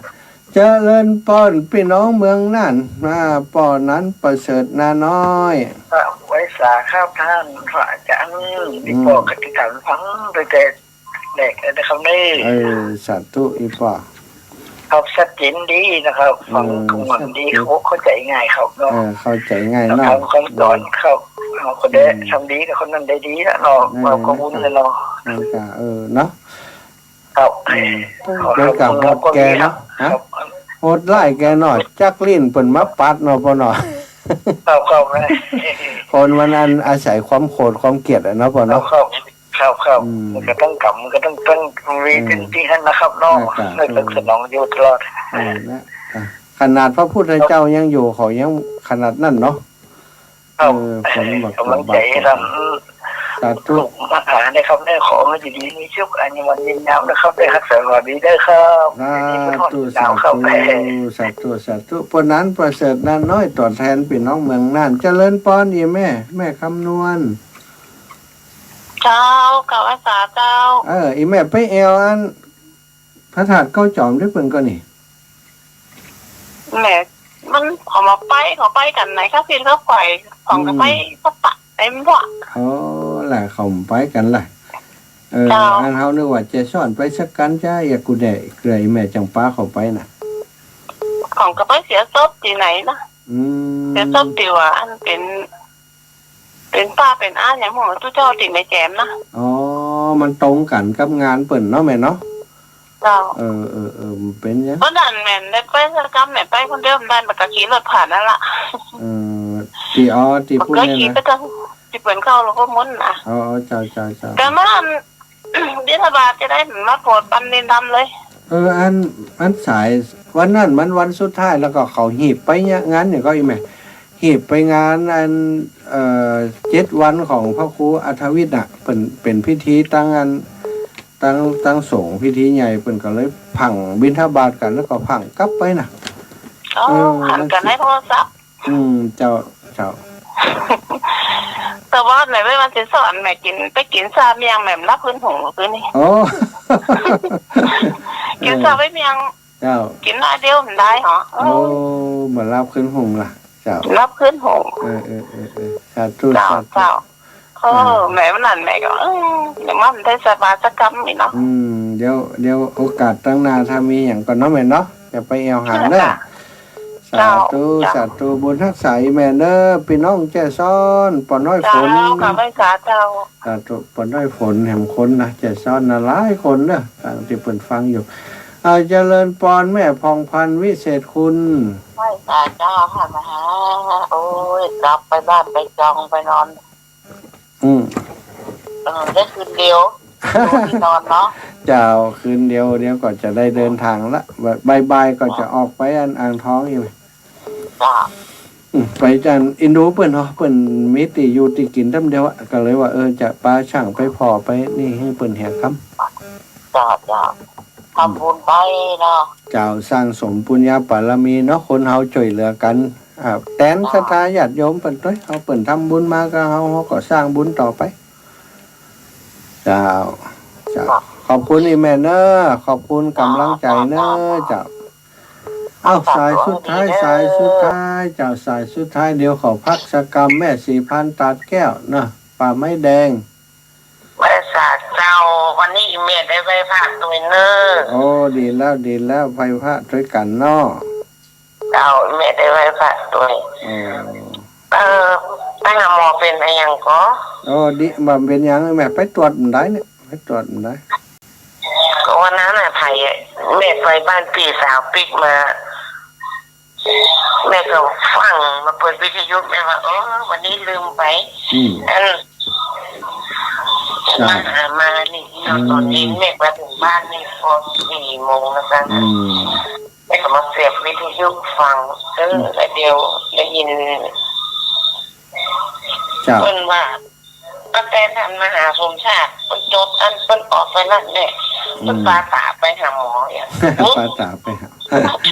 เจริญปอนพี่น้องเมืองนั่นปอนั้นประเสริฐนาน้อย ไว้สาข้าวท่านพระอาจารย์ที่บอกกติกาฟังโดยแต่เด็กนะครับนี่ สาธุอีปอ เขาชัดเจนดีนะครับฟังทุกวันดีเขาเข้าใจง่ายครับเนาะ เข้าใจง่าย เรา เนาะ ทำคำสอนเขาเอาคนได้ทำดีกับคนนั้นได้ดีแล้วเนาะเราก็วุ่นเลยเนาะ นั่นก็เนาะ ครับ เกี่ยวกับโหดแกเนาะโหดไล่แกหน่อยจักลิ้นเปิ่นมาปัดเนาะปอเนาะ ครับ คนวันนั้นอาศัยความโกรธความเกลียดเนาะปอเนาะ ครับมันก็ต้องกำมันก็ต้องรีเป็นที่ท่านนะครับเนาะไม่ต้องสนองอยู่ตลอด นะขนาดพระพุทธเจ้ายังอยู่เขายังขนาดนั้นเนาะ ครับกำลังใจทำ สาธุ ลูกมาหาได้ครับได้ขอให้ดีมีชุกอันวันยืนยาวนะครับได้รักษาสวัสดีได้ครับ สาธุปนนั้นประเสริฐนั้นน้อยตอบแทนพี่น้องเมืองน่านเจริญปอนอีแม่คำนวณ เจ้ากับอาสาเจ้า อีแม่ไปแอวอันพระธาตุเก้าจอมด้วยเพิ่นก็นี่ แหมมันขอไปกันไหนครับพี่เขาปล่อยของก็ไปก็ปะเต็มว่ะ แหละเขาไปกันล่ะอันเฮานึกว่าจะซ่อนไปสักกันจ้าอย่ากูได้เกลือแม่จังป้าเขาไปน่ะ ของก็ไปเสียซบที่ไหนนะเสียซบที่ว่าอันเป็นป้าเป็นอ้าอย่างหมดทุกเจ้าติดในแจมนะมันตรงกันกับงานเปิ่นเนาะแม่เนาะ เจ้ามันเป็นยัง เพราะนั่นแม่นได้ไปสักกรรมแม่ไปคนเดิมได้มันก็ขี่รถผ่านนั่นละที่พูดเนี่ยนะ ก็ขี่ไปตั้งที่เปิดเข้าแล้วก็มุนนะเจ้าแต่มันบิณฑบาตจะได้มาโปรดปันนินดำเลยอันสายวันนั้นมันวันสุดท้ายแล้วก็เขาหีบไปเนี่ยงานเนี่ยก็อีแม่หีบไปงานอัน7 วันของพระครูอัธวิทย์น่ะเป็นพิธีตั้งสงฆ์พิธีใหญ่เพิ่นก็เลยพังบิณฑบาตกันแล้วก็พังกลับไปน่ะหันกันให้โทรศัพท์เจ้าแต่ว่าไหนไม่มันจะสอนแม่ไปกินซาเมียงแม่รับพื้นหงคืนนี้กินซาไม่เมียงเจ้ากินได้เดียวมันได้เหรอเหมือนรับขึ้นหงล่ะเจ้ารับขึ้นหงสาธุเจ้าแม่มันนั่นแม่ก็อย่างมันได้สบายสักคำอีกเนาะเดี๋ยวโอกาสตั้งหน้าถ้ามีอย่างก่อนเนาะแม่เนาะจะไปแอวหาเด้อสาธุบุญทักษาแม่เด้อพี่น้องแจ้ซ้อนปอน้อยฝนกับไม่สาเจ้าสาธุปอน้อยฝนแห่งคนนะแจ้ซ้อนหลายคนเด้อที่เปิดฟังอยู่เจริญปอนแม่พองพันวิเศษคุณไม่สาเจ้าค่ะมาฮะโอ้ยกลับไปบ้านไปจองไปนอนได้คืนเดียวที่นอนเนาะเจ้าคืนเดียวก็จะได้เดินทางละบ่ายก็จะออกไปอ่างท้องอยู่ไปจันอินโดเปิ้นเนาะเปิ้นมิติอยู่ติกินตั้มเดียวก็เลยว่าจะปลาช่างไปพอไปนี่ให้เปิ้นแหกคำจ้าทำบุญไปเนาะเจ้าสร้างสมปุญญาบารมีเนาะคนเฮาช่วยเหลือกัน แตนศรัทธาญาติโยมเปิ่นด้วยเขาเปิ่นทำบุญมาก็เขาก็สร้างบุญต่อไปเจ้าขอบคุณอีแม่เนอะขอบคุณกำลังใจเนอะเจ้าสายสุดท้ายเจ้าสายสุดท้ายเดี๋ยวขอพักสกรรมแม่4,000ตัดแก้วนะป่าไม้แดงบริษัทเจ้าวันนี้เมียได้ไปพักตัวเนอโอ้ดีแล้วไปพระด้วยกันเนาะเจ้าเมียได้ไปพักตัวไปหาหมอเป็นอะไรยังก็ดีมาเป็นยังแม่ไปตรวจมันได้เนี่ยไปตรวจมันได้ก็วันนั้นน่ะไผ่แม่ไปบ้านพี่สาวปิกมาแม่ก็ฟังมาเปิดวิทยุแม่ว่าวันนี้ลืมไปมานี่ตอนนี้แม่มาถึงบ้านนี่พอ4 โมงแล้วกันแม่ก็มาเสียบวิทยุฟังแล้วเดียวได้ยินเพิ่นว่าป้าแตนมหาสมชาติเพิ่นจดเพิ่นออกไปนั่นแหละเพิ่นปาตาไปหาหมออย่างปาตาไปหาเ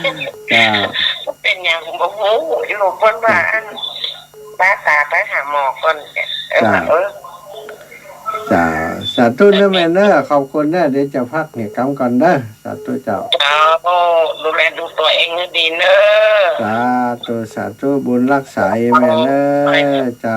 ป็นอย่างผมบอกโอ้โหลูกเพิ่นว่าปาตาไปหาหมอก่อนจ้าสาธุนะแม่เนอะขอบคุณนะเดี๋ยวจะพักเนี่ยกำก่อนเด้อสาธุเจ้าดูแลดูตัวเองให้ดีเนอะสาธุบุญรักษาแม่เนอะเจ้า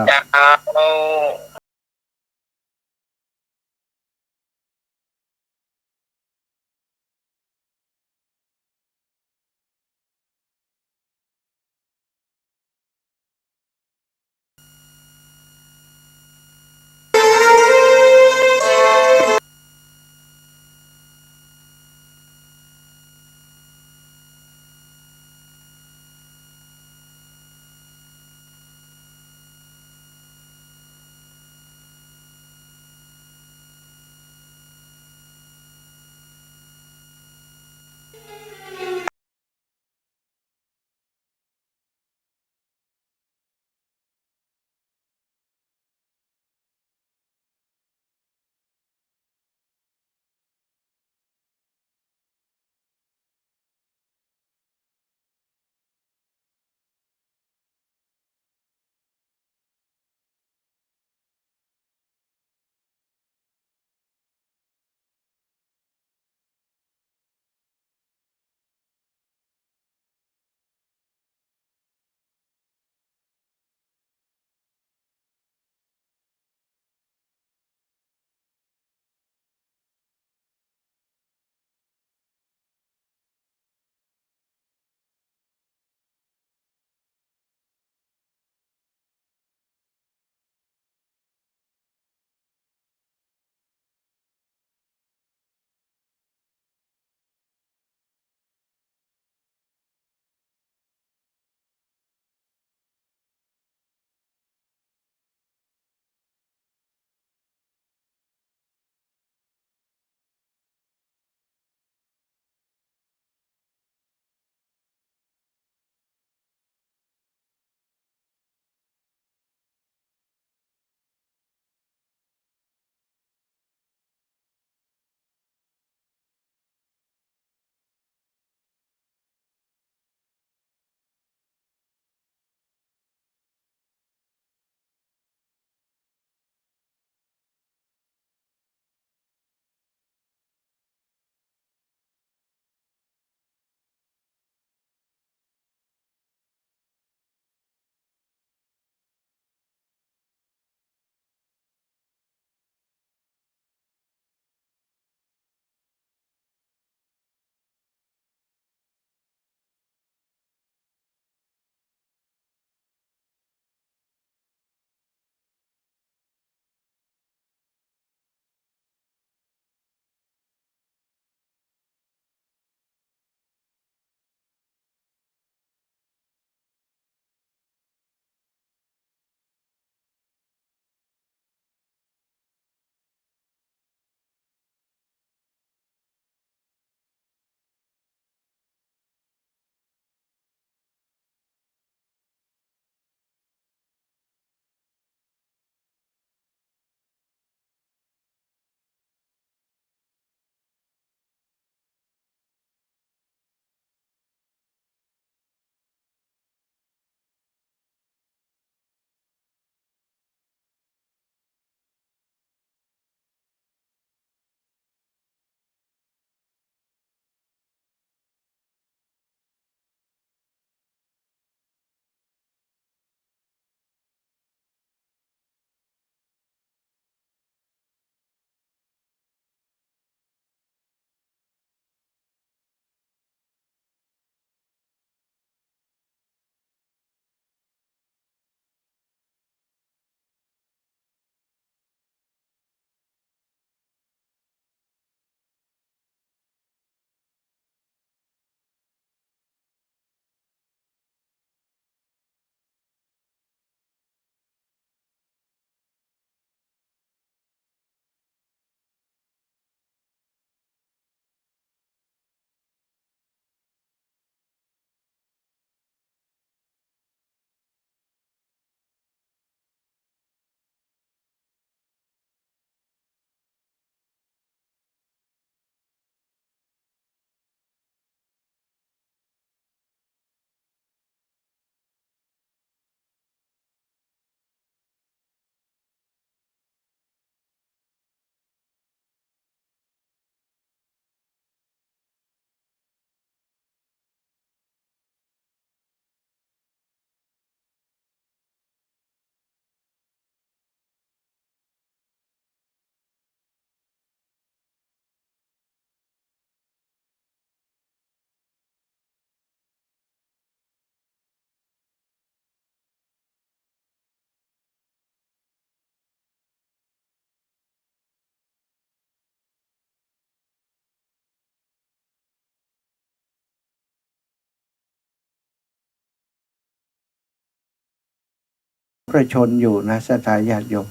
ประชนอยู่นะศรัทธาญาติโยม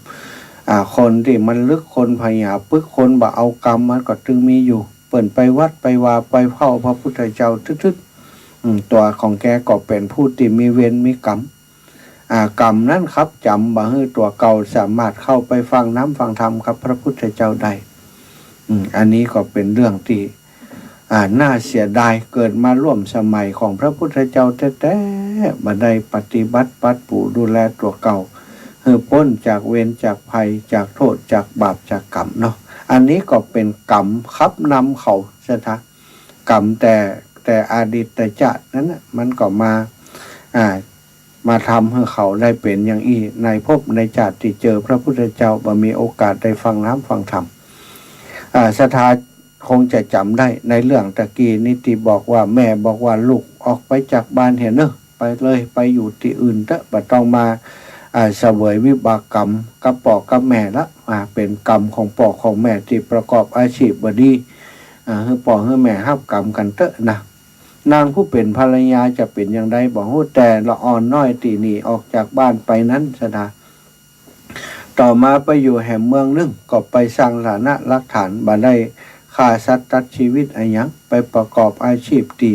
คนที่มันลึกคนพยาปึกคนบ่เอากรรมมันก็จึงมีอยู่เปิ่นไปวัดไปวาไปเฝ้าพระพุทธเจ้าทึดๆตัวของแกก็เป็นผู้ที่มีเวรมีกรรมกรรมนั้นครับจำบ่ให้ตัวเก่าสามารถเข้าไปฟังน้ำฟังธรรมครับพระพุทธเจ้าได้อันนี้ก็เป็นเรื่องที่น่าเสียดายเกิดมาร่วมสมัยของพระพุทธเจ้าแท้ๆบ่ได้ปฏิบัติปัดปู่ดูแลตัวเก่าเพื่อพ้นจากเวรจากภัยจากโทษจากบาปจากกรรมเนาะอันนี้ก็เป็นกรรมครับนำเขาซะทะกรรมแต่อดีตชาตินั้นนะมันก็มาทำให้เขาได้เป็นอย่างอี้ในภพในชาติที่เจอพระพุทธเจ้าบ่มีโอกาสได้ฟังน้ำฟังธรรมศรัทธาคงจะจำได้ในเรื่องตะกี้นิติบอกว่าแม่บอกว่าลูกออกไปจากบ้านเห็นเนอะไปเลยไปอยู่ที่อื่นเถอะบ่ต้องมาเสวยวิบากกรรมกับพ่อกับแม่ละเป็นกรรมของพ่อของแม่ที่ประกอบอาชีพบ่ดีให้พ่อให้แม่ห้ามกรรมกันเถอะนะนางผู้เป็นภรรยาจะเป็นอย่างไรบอกว่าแต่ละอ่อนน้อยตีหนีออกจากบ้านไปนั้นศรัทธาต่อมาไปอยู่แห่งเมืองนึงก็ไปสร้างฐานะหลักฐานบ่ได้ฆ่าสัตว์ตัดชีวิตอะไรยังไปประกอบอาชีพที่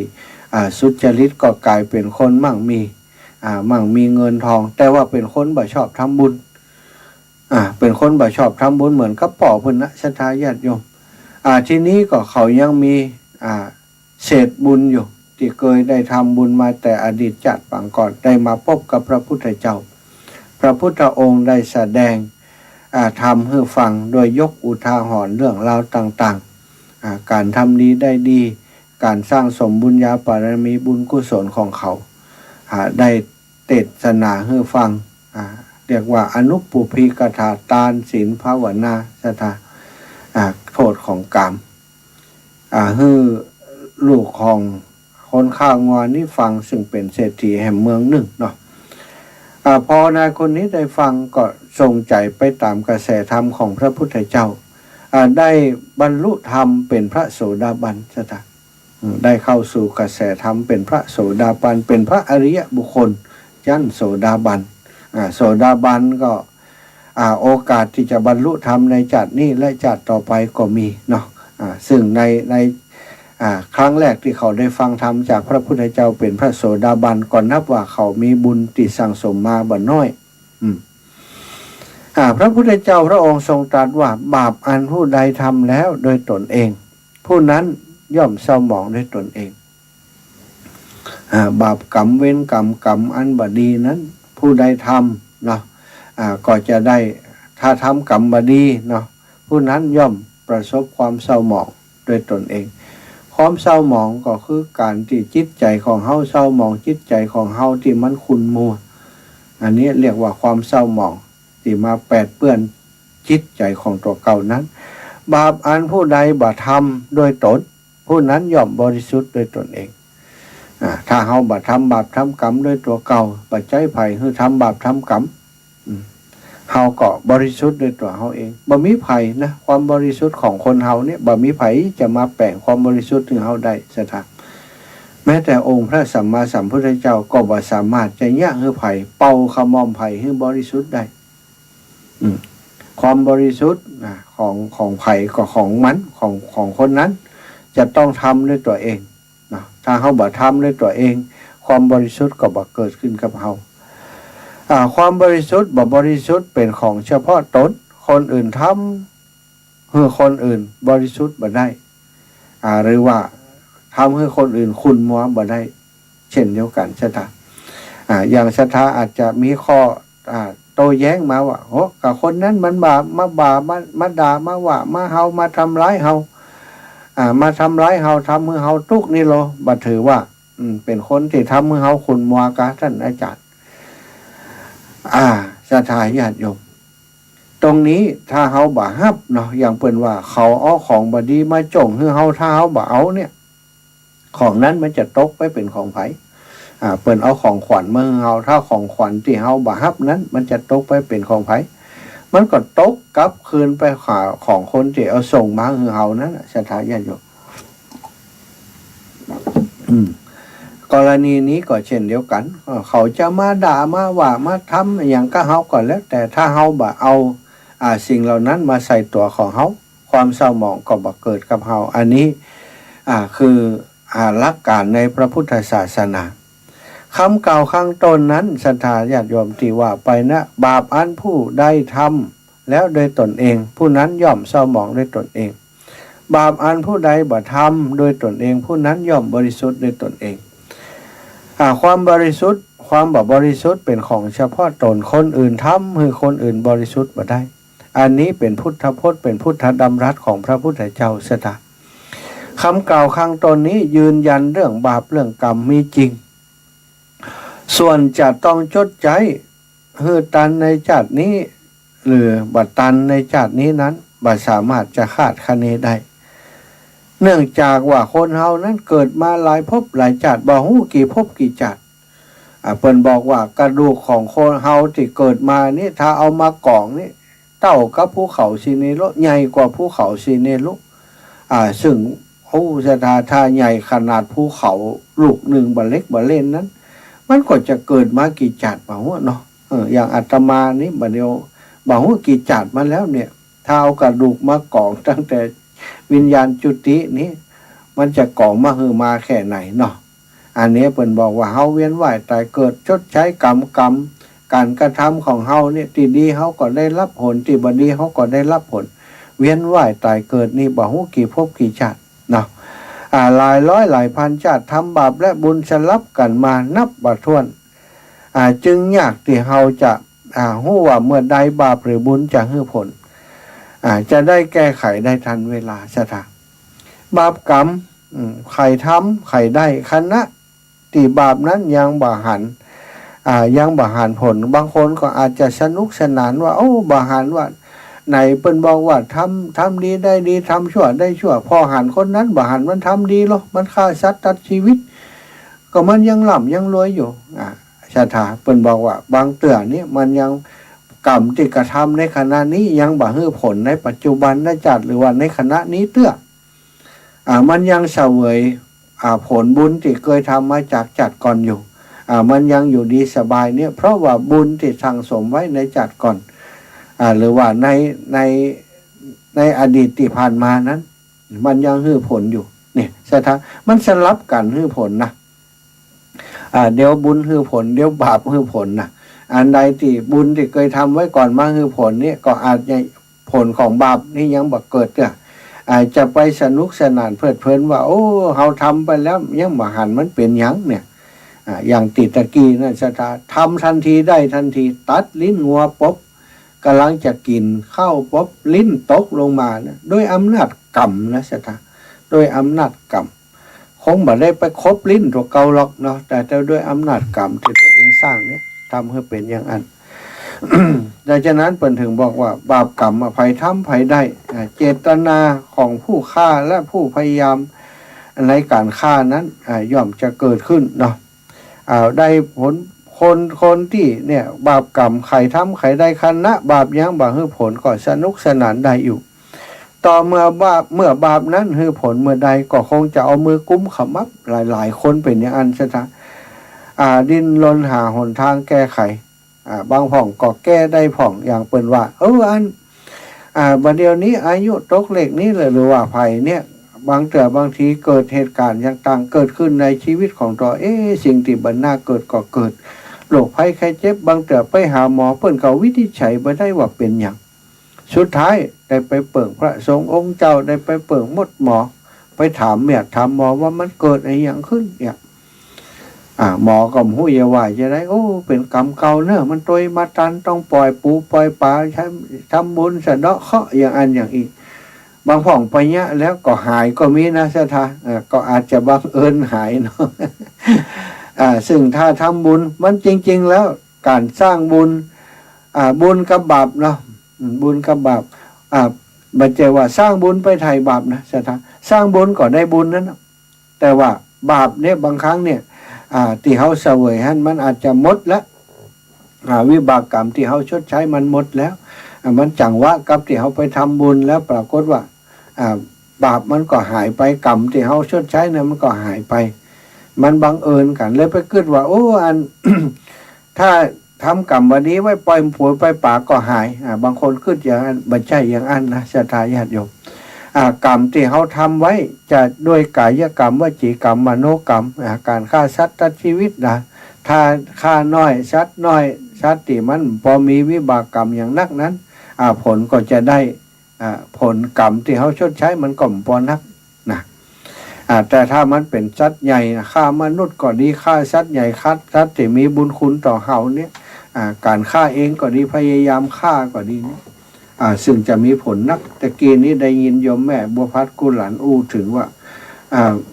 สุจริตก็กลายเป็นคนมั่งมีเงินทองแต่ว่าเป็นคนบ่ชอบทำบุญเป็นคนบ่ชอบทำบุญเหมือนกับป่อพุ่นนะศรัทธาญาติโยมที่นี้ก็เขายังมีเศษบุญอยู่ที่เคยได้ทำบุญมาแต่อดีตชาติปางก่อนได้มาพบกับพระพุทธเจ้าพระพุทธองค์ได้แสดงทำให้ฟังโดยยกอุทาหรณ์เรื่องราวต่างๆการทำดีได้ดีการสร้างสมบุญญาบารมีบุญกุศลของเขาได้เทศนาให้ฟังเรียกว่าอนุปุพิกถาทานศีลภาวนาศรัทธาโทษของกรรมให้ลูกของคนข้างวานี่ฟังซึ่งเป็นเศรษฐีแห่งเมืองหนึ่งเนาะพอนายคนนี้ได้ฟังก็ทรงใจไปตามกระแสธรรมของพระพุทธเจ้าได้บรรลุธรรมเป็นพระโสดาบันศรัทธาได้เข้าสู่กระแสธรรมเป็นพระโสดาบันเป็นพระอริยบุคคลชั้นโสดาบันโสดาบันก็โอกาสที่จะบรรลุธรรมในชาตินี้และชาติต่อไปก็มีเนาะซึ่งในครั้งแรกที่เขาได้ฟังธรรมจากพระพุทธเจ้าเป็นพระโสดาบันก่อนนับว่าเขามีบุญที่สั่งสมมาบ่น้อยพระพุทธเจ้าพระองค์ทรงตรัสว่าบาปอันผู้ใดทำแล้วโดยตนเองผู้นั้นย่อมเศร้าหมองด้วยตนเองบาปกรรมเว้นกรรมอันบดีนั้นผู้ใดทำเนาะก็จะได้ถ้าทำกรรมบดีเนาะผู้นั้นย่อมประสบความเศร้าหมองด้วยตนเองความเศร้าหมองก็คือการที่จิตใจของเฮาเศร้าหมองจิตใจของเฮาที่มันขุ่นมัวอันนี้เรียกว่าความเศร้าหมองที่มาแปดเปื้อนจิตใจของตัวเก่านั้นบาปอันผู้ใดบ่ทำโดยตนผู้นั้นย่อมบริสุทธิ์โดยตนเองถ้าเฮาบ่ทำบาปทำกรรมโดยตัวเก่าบ่ใจไผคือทำบาปทำกรรมเฮาก็บริสุทธิ์โดยตัวเฮาเองบ่มีไผนะความบริสุทธิ์ของคนเฮาเนี่ยบ่มีไผจะมาแปลงความบริสุทธิ์ถึงเฮาได้ซะทางแม้แต่องค์พระสัมมาสัมพุทธเจ้าก็บ่สามารถจะยะให้ไผเป่าขมอมไผให้บริสุทธิ์ได้ความบริสุทธิ์ของไผก็ของมันของคนนั้นจะต้องทำด้วยตัวเองนะถ้าเฮาบ่ทำด้วยตัวเองความบริสุทธิ์ก็บ่เกิดขึ้นกับเฮาความบริสุทธิ์บ่บริสุทธิ์เป็นของเฉพาะตนคนอื่นทำให้คนอื่นบริสุทธิ์บ่ได้หรือว่าทำให้คนอื่นขุ่นมัวบ่ได้เช่นเดียวกันศรัทธาอย่างศรัทธาอาจจะมีข้อโต้แย้งมาว่าโอ้กับคนนั้นมันมาด่ามาว่ามาเฮามาทำร้ายเฮามาทำร้ายเฮาทำให้เฮาทุกข์นี่โลบ่ถือว่าเป็นคนที่ทำให้เฮาขุ่นมัวกะท่านอาจารย์ศรัทธาญาติโยมตรงนี้ถ้าเฮาบ่ฮับเนาะอย่างเปิ้นว่าเขาเอาของบ่ดีมาจ่งให้เฮาถ้าเฮาบ่เอาเนี่ยของนั้นมันจะตกไปเป็นของไผเปิ้นเอาของขวัญมาให้เฮาถ้าของขวัญที่เฮาบ่ฮับนั้นมันจะตกไปเป็นของไผมันก็ตกกลับคืนไปของคนที่เอาส่งมาให้เฮานั้นศรัทธาญาติโยม กรณีนี้ก็เช่นเดียวกันเขาจะมาด่ามาว่ามาทำอย่างก็เฮาก่อนแล้วแต่ถ้าเฮาบ่เอาสิ่งเหล่านั้นมาใส่ตัวของเฮาความเศร้าหมองก็บ่เกิดกับเฮาอันนี้คือหลักการในพระพุทธศาสนาคำกล่าวข้างต้นนั้นศรัทธาญาติโยมที่ว่าไปนะบาปอันผู้ได้ทำแล้วโดยตนเองผู้นั้นย่อมเศร้าหมองด้วยตนเองบาปอันผู้ใดบ่ทำโดยตนเองผู้นั้นย่อมบริสุทธิ์ด้วยตนเองความบริสุทธิ์ความบ่บริสุทธิ์เป็นของเฉพาะตนคนอื่นทำคือคนอื่นบริสุทธิ์บ่ได้อันนี้เป็นพุทธพจน์เป็นพุทธดำรัสของพระพุทธเจ้าศรัทธาคำกล่าวข้างต้นนี้ยืนยันเรื่องบาปเรื่องกรรมมีจริงส่วนจะต้องจดใจคือตันในชาตินี้หรือบัตันในชาตินี้นั้นบ่สามารถจะคาดคะเนได้เนื่องจากว่าคนเฮานั้นเกิดมาหลายภพหลายชาติบ่ฮู้กี่ภพกี่ชาติเพิ่นบอกว่ากระดูกของคนเฮาที่เกิดมานี่ถ้าเอามากองนี่เท่ากับภูเขาซิเนโรใหญ่กว่าภูเขาซิเนโรซึ่งศรัทธาถ้าใหญ่ขนาดภูเขาลูกหนึ่งบ่เล็กบ่เล่นนั้นมันก็จะเกิดมากี่ชาติบ่ฮู้เนาะอย่างอาตมานี่บัดเดียวบ่ฮู้กี่ชาติมาแล้วเนี่ยถ้าเอากระดูกมากองตั้งแต่วิญญาณจุตินี้มันจะก่อมาแค่ไหนเนาะอันนี้เพิ่นบอกว่าเฮาเวียนว่ายตายเกิดชดใช้กรรมการกระทำของเฮาเนี่ยที่ดีเฮาก็ได้รับผลที่บ่ดีเฮาก็ได้รับผลเวียนว่ายตายเกิดนี่บ่ฮู้กี่ภพกี่ชาติเนาะหลายร้อยหลายพันชาติทำบาปและบุญสลับกันมานับบ่ถ้วนจึงยากที่เฮาจะฮู้ว่าเมื่อใดบาปหรือบุญจะให้ผลจะได้แก้ไขได้ทันเวลาศรัทธาบาปกรรมใครทำใครได้คณะที่บาปนั้นยังบ่หันยังบ่หันผลบางคนก็อาจจะสนุกสนานว่าบ่หันว่าไหนเปิ้นบอกว่าทำดีได้ดีทำชั่วได้ชั่วพอหันคนนั้นบ่หันมันทำดีหรอมันฆ่าสัตว์ตัดชีวิตก็มันยังหล่ำยังรวยอยู่ศรัทธาเปิ้นบอกว่าบางเตื้อนี่มันยังกรรมที่กระทำในขณะนี้ยังบ่ให้ผลในปัจจุบันนะจัดหรือว่าในขณะนี้เตื้อมันยังเสวยผลบุญที่เคยทำมาจากจัดก่อนอยู่มันยังอยู่ดีสบายเนี่ยเพราะว่าบุญที่สั่งสมไว้ในจัดก่อนหรือว่าในอดีตที่ผ่านมานั้นมันยังให้ผลอยู่เนี่ยศรัทธามันสลับกันให้ผลนะเดี๋ยวบุญให้ผลเดี๋ยวบาปให้ผลนะอันใดที่บุญที่เคยทำไว้ก่อนมาให้ผลเนี่ยก็อาจจะผลของบาปนี่ยังบ่เกิดอาจจะไปสนุกสนานเพลิดเพลินว่าเฮาทำไปแล้วยังบ่หันมันเป็นหยังเนี่ยอย่างติตะกี้นั่นศรัทธาทำทันทีได้ทันทีตัดลิ้นงัวป๊บกำลังจะกินข้าวป๊บลิ้นตกลงมานะด้วยอำนาจกรรมนะศรัทธาด้วยอำนาจกรรมคงบ่ได้ไปคบลิ้นตัวเก่าหรอกเนาะแต่ด้วยอำนาจกรรมที่ตัวเองสร้างเนี่ยทำให้เป็นอย่างนั้น ดังนั้นเปิ่นถึงบอกว่าบาปกรรมอภัยทำภัยได้เจตนาของผู้ฆ่าและผู้พยายามในการฆ่านั้นย่อมจะเกิดขึ้นเนาะได้ผลคนที่เนี่ยบาปกรรมใครทำใครได้คณะบาปยังบาปให้ผลก็สนุกสนานได้อยู่ต่อเมื่อบาปนั้นให้ผลเมื่อใดก็คงจะเอามือกุมขมับหลายคนเป็นอย่างอันซะนะดิ้นรนหาหนทางแก้ไขบางผ่องก็แก้ได้ผ่องอย่างเปิ้นว่าบัดเดี๋ยวนี้อายุตกเลขนี้เลยหรือว่าภัยเนี่ยบางทีเกิดเหตุการณ์ต่างๆเกิดขึ้นในชีวิตของตัวสิ่งที่บันน่าเกิดก็เกิดโรคภัยไข้เจ็บบางเตือไปหาหมอเปิ้นก็วินิจฉัยบ่ได้ว่าเป็นหยังสุดท้ายได้ไปเปิ่งพระสงฆ์องค์เจ้าได้ไปเปิ่งหมดหมอไปถามถามหมอว่ามันเกิดอะไรอย่างขึ้นเนี่ยหมอก็หู้ยาวายจะได้เป็นกรรมเก่าเนอะมันตัวมาตันต้องปล่อยปูปล่อยปลาใช้ทำบุญสะเดาะเคราะห์อย่างอันอย่างอีกบางผ่องไปเนี้ยแล้วก็หายก็มีนะศรัทธาก็อาจจะบังเอิญหายเนาะซึ่งถ้าทำบุญมันจริงๆแล้วการสร้างบุญบุญกับบาปเนาะบุญกับบาปบัจเจว่าสร้างบุญไปไถ่บาปนะศรัทธาสร้างบุญก็ได้บุญนั้นแต่ว่าบาปเนี่ยบางครั้งเนี่ยที่เขาเสวยให้มันอาจจะหมดแล้ววิบากกรรมที่เขาชดใช้มันหมดแล้วมันจังวะกับที่เขาไปทำบุญแล้วปรากฏว่าบาปมันก็หายไปกรรมที่เขาชดใช้เนี่ยมันก็หายไป มันบังเอิญกันเลยไปคิดว่าโอ้อัน ถ้าทำกรรมวันนี้ไว้ปล่อยผัวไปป่าก็หายบางคนคิดอย่างนั้นบัจจัยอย่างนั้นนะศรัทธาญาติโยมกรรมที่เขาทำไว้จะด้วยกายกรรมวจีกรรมมโนกรรมการฆ่าสัตว์ตัดชีวิตนะถ้าฆ่าน้อยสัตว์น้อยสัตว์ที่มันพอมีวิบากกรรมอย่างนักนั้นผลก็จะได้ผลกรรมที่เขาชดใช้มันก็พอนักนะแต่ถ้ามันเป็นสัตว์ใหญ่ฆ่ามนุษย์ก็ดีฆ่าสัตว์ใหญ่ฆ่าสัตว์ที่มีบุญคุณต่อเขาเนี่ยการฆ่าเองก็ดีพยายามฆ่าก็ดีเนี่ยซึ่งจะมีผลนักตะกี้นี้ได้ยินโยมแม่บัวพัดกุหลานอู้ถึงว่า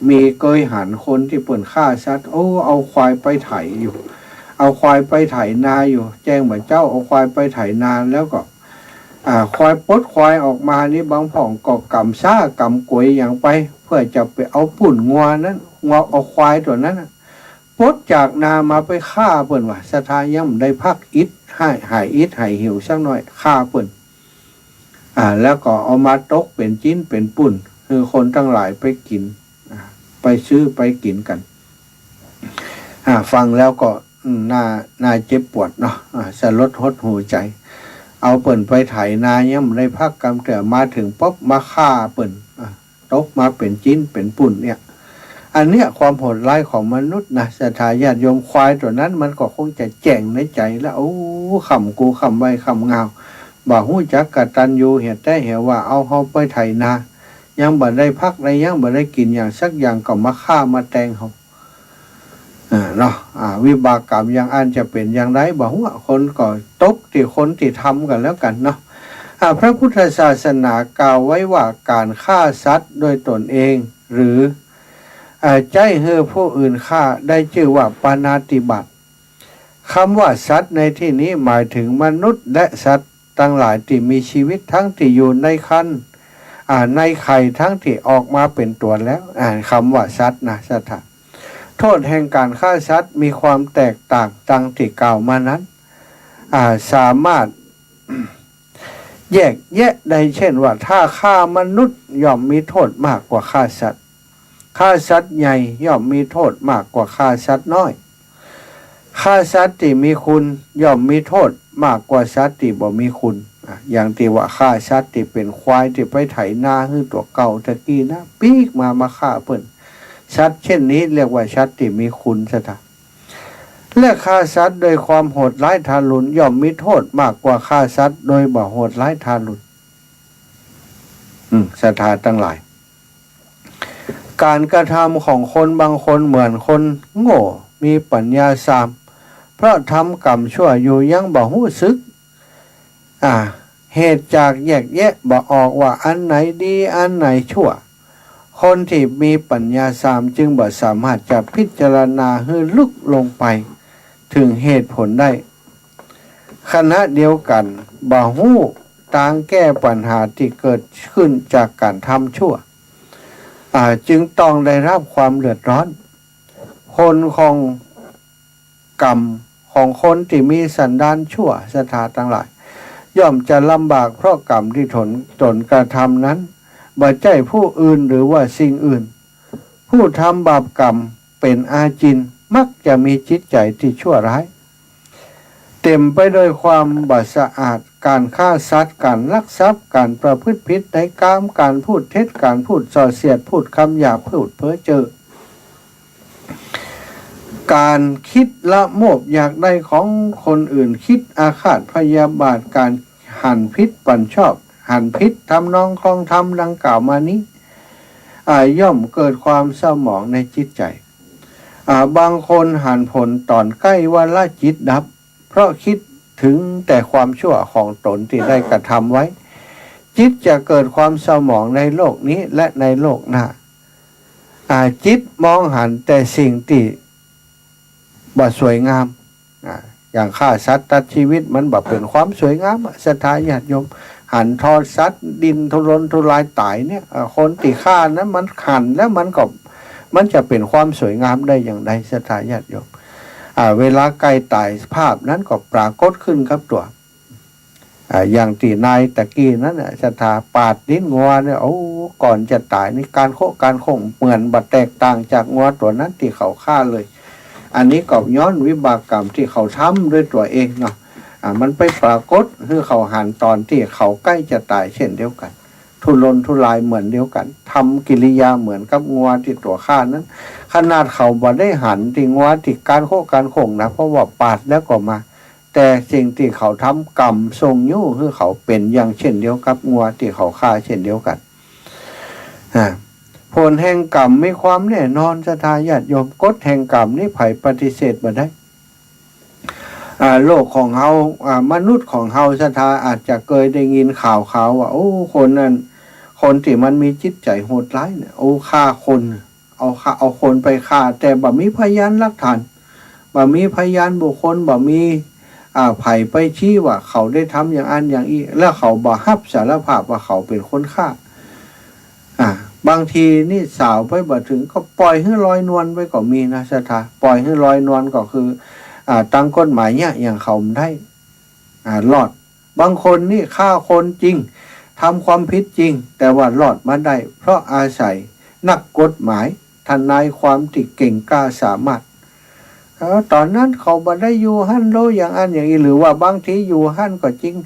มีเคยหันคนที่เปิ่นฆ่าสัตว์เอาควายไปไถอยู่เอาควายไปไถนาอยู่แจ้งบ่เจ้าเอาควายไปไถนาแล้วก็ควายปลดควายออกมานี่บางผ่องก็กำซ่ากำกวยอย่างไปเพื่อจะไปเอาปุ่นงัวนั้นงัวเอาควายตัวนั้นปลดจากนามาไปฆ่าเปิ่นว่าสถาย่ำได้พักอิดหายอิดหายหิวสักหน่อยฆ่าเปิ่นแล้วก็เอามาตกเป็นจิ้นเป็นปุ่นคือคนทั้งหลายไปกินไปซื้อไปกินกันฟังแล้วก็น่าเจ็บปวดเนาะสลดหดหูใจเอาเปิ่นไปไถนาย่ำได้พักกำแต่มาถึงป๊บมาฆ่าเปิ่นตกมาเป็นจิ้นเป็นปุ่นเนี่ยอันเนี้ยความโหดร้ายของมนุษย์นะศรัทธาญาติโยมควายตัวนั้นมันก็คงจะแจ้งในใจแล้วขำกูขำไว้ขำเงาบ่หู้จักกตัญญูเหตุได้เหตุว่าเอาเขาไปไถนายังบ่ได้พักได้ยังบ่ได้กินอย่างสักอย่างก็มาฆ่ามาแทงเขาเนาะวิบากกรรมอย่างอันจะเป็นอย่างไรบ่ฮู้คนก็ตกที่คนที่ทำกันแล้วกันเนาะพระพุทธศาสนากล่าวไว้ว่าการฆ่าสัตว์โดยตนเองหรือใจให้ผู้อื่นฆ่าได้ชื่อว่าปาณาติบาตคำว่าสัตว์ในที่นี้หมายถึงมนุษย์และสัตว์ทั้งหลายที่มีชีวิตทั้งที่อยู่ในครรภ์ในไข่ทั้งที่ออกมาเป็นตัวแล้วคำว่าสัตว์นะสัตว์โทษแห่งการฆ่าสัตว์มีความแตกต่างดังที่กล่าวมานั้นสามารถ แยกแยะได้เช่นว่าถ้าฆ่ามนุษย์ย่อมมีโทษมากกว่าฆ่าสัตว์ฆ่าสัตว์ใหญ่ย่อมมีโทษมากกว่าฆ่าสัตว์น้อยฆ่าสัตว์ที่มีคุณย่อมมีโทษมากกว่าสัตว์ที่บ่มีคุณอย่างที่ว่าฆ่าสัตว์ที่เป็นควายที่ไปไถนาคือตัวเก่าตะกี้นะปีกมาฆ่าเปิ้นสัตว์เช่นนี้เรียกว่าสัตว์ที่มีคุณซะและฆ่าสัตว์โดยความโหดร้ายทารุณย่อมมีโทษมากกว่าฆ่าสัตว์โดยบ่โหดร้ายทารุณศรัทธาทั้งหลายการกระทำของคนบางคนเหมือนคนโง่มีปัญญาสามเพราะทำกรรมชั่วอยู่ยังบ่รู้สึกเหตุจากแยกแยะบ่ออกว่าอันไหนดีอันไหนชั่วคนที่มีปัญญาสามจึงบ่สามารถจะพิจารณาให้ลึกลงไปถึงเหตุผลได้ขณะเดียวกันบ่รู้ทางแก้ปัญหาที่เกิดขึ้นจากการทำชั่วจึงต้องได้รับความเดือดร้อนคนของกรรมของคนที่มีสันดานชั่วศรัทธาทั้งหลายย่อมจะลำบากเพราะกรรมที่ตนกระทำนั้นบ่ใช่ผู้อื่นหรือว่าสิ่งอื่นผู้ทำบาปกรรมเป็นอาจินมักจะมีจิตใจที่ชั่วร้ายเต็มไปด้วยความบาปสะอาดการฆ่าสัตว์การลักทรัพย์การประพฤติผิดในกามการพูดเท็จการพูดส่อเสียดพูดคำหยาบพูดเพ้อเจ้อการคิดละโมบอยากได้ของคนอื่นคิดอาฆาตพยาบาทการหั่นพิษปั่นชอบหั่นพิษทำนองคลองทำดังกล่าวมานี้ย่อมเกิดความเศร้าหมองในจิตใจบางคนหั่นผลตอนใกล้วันละจิตดับเพราะคิดถึงแต่ความชั่วของตนที่ได้กระทำไว้จิตจะเกิดความเศร้าหมองในโลกนี้และในโลกหน้าจิตมองหันแต่สิ่งที่บ่สวยงามอย่างฆ่าสัตว์ตัดชีวิตมันแบบเป็นความสวยงามศรัทธาญาติโยมหันทอดสัตว์ดินทุรนทุรายตายเนี่ยคนที่ฆ่านั้นมันขันแล้วมันจะเป็นความสวยงามได้อย่างไรศรัทธาญาติโยมเวลาใกล้ตายภาพนั้นก็ปรากฏขึ้นครับตัว อย่างตีนายตะกี้นั้นน่ะศรัทธาปาดลิ้นงัวเนี่ยโอ้ก่อนจะตายนี่การคงเหมือนบัดแตกต่างจากงัวตัวนั้นที่เขาฆ่าเลย อันนี้ก็ย้อนวิบากกรรมที่เขาทำด้วยตัวเองเนาะมันไปปรากฏคือเขาหันตอนที่เขาใกล้จะตายเช่นเดียวกันทุรนทุรายเหมือนเดียวกันทำกิริยาเหมือนกับงัวที่ตัวฆ่านั้นขนาดเขาบ่ได้หันที่งัวที่การคงนะเพราะว่าปาดแล้วก็มาแต่สิ่งที่เขาทำกรรมทรงอยู่คือเขาเป็นอย่างเช่นเดียวกับงัวที่เขาฆ่าเช่นเดียวกันผลแห่งกรรมมีความแน่นอนศรัทธาญาติโยมกฎแห่งกรรมนี่ไผปฏิเสธบ่ได้โลกของเฮามนุษย์ของเฮาศรัทธาอาจจะเคยได้ยินข่าวว่าโอ้คนนั้นคนที่มันมีจิตใจโหดร้ายเนี่ยโอ้ฆ่าคนเอาคนไปฆ่าแต่บ่มีพยานหลักฐานบ่มีพยานบุคคลบ่มีไผไปชี้ว่าเขาได้ทำอย่างอันอย่างอีแล้วเขาบ่รับสารภาพว่าเขาเป็นคนฆ่าบางทีนี่สาวไปบ่ถึงก็ปล่อยให้ลอยนวลไปก็มีนะศรัทธาปล่อยให้ลอยนวลก็คือตั้งกฎหมายเนี่ยอย่างเขาได้รอดบางคนนี่ฆ่าคนจริงทำความผิดจริงแต่ว่ารอดมาได้เพราะอาศัยนักกฎหมายทนายความที่เก่งกล้าสามารถตอนนั้นเขาบ่ได้อยู่หั่นโลอย่างอันอย่างนี้หรือว่าบางทีอยู่หั่นก็จริง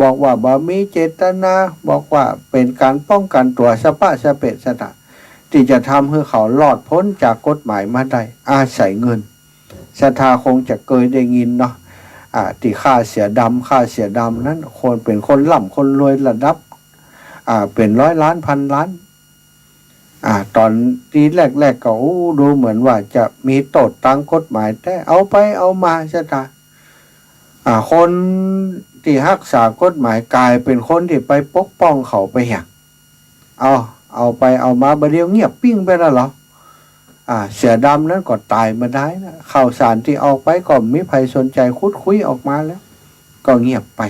บอกว่าบ่มีเจตนาบอกว่าเป็นการป้องกันตัวสปะสเปะสตะที่จะทำให้เขารอดพ้นจากกฎหมายมาได้อาศัยเงินศรัทธาคงจะเคยได้ยินเนาะที่ฆ่าเสือดำนั้นคนเป็นคนร่ำคนรวยระดับเป็นร้อยล้านพันล้านตอนที่แรกก็ดูเหมือนว่าจะมีโทษตามกฎหมายแต่เอาไปเอามาศรัทธาคนที่รักษากฎหมายกลายเป็นคนที่ไปปกป้องเขาไปอย่างเอาไปเอามาบะเดียวเงียบปิ้งไปแล้วเหรอเสือดำนั้นก็ตายมาได้นะข่าวสารที่ออกไปก็ไม่ใครสนใจคุยออกมาแล้วก็เงียบไป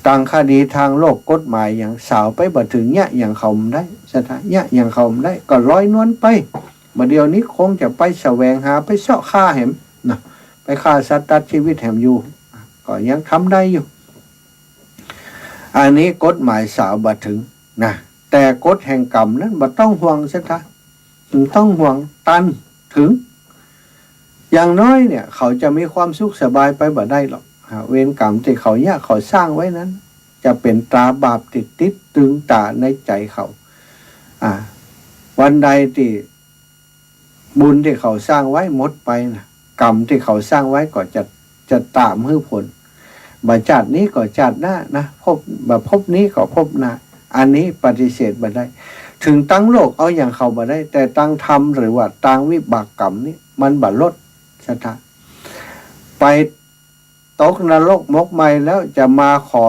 ต่างคดีทางโลกกฎหมายอย่างสาวไปบ่ถึงเนี่ยอย่างเขาได้สถาเนี่ยอย่างเขาได้ก็ลอยนวลไปบะเดียวนี้คงจะไปแสวงหาไปเสาะฆ่าแหมนะไปฆ่าสัตว์ตัดชีวิตแหมอยู่ก็ยังทำได้อยู่อันนี้กฎหมายสาวบ่ถึงนะแต่กฎแห่งกรรมนั้นบ่ต้องห่วงซะค่ะต้องห่วงตันถึงอย่างน้อยเนี่ยเขาจะมีความสุขสบายไปบ่ได้หรอกเวรกรรมที่เขาเนี่ยเขาสร้างไว้นั้นจะเป็นตราบาปติดตึงตาในใจเขาวันใดที่บุญที่เขาสร้างไว้หมดไปนะกรรมที่เขาสร้างไว้ก็จะตามหื้อผลบัจจัดนี้ก็จัดหน้านะพบนี้ก็พบหน้าอันนี้ปฏิเสธบ่ได้ถึงตั้งโลกเอาอย่างเขาบ่ได้แต่ตั้งธรรมหรือว่าตั้งวิบากกรรมนี่มันบ่ลดศรัทธาไปตกนรกมกไหมแล้วจะมาขอ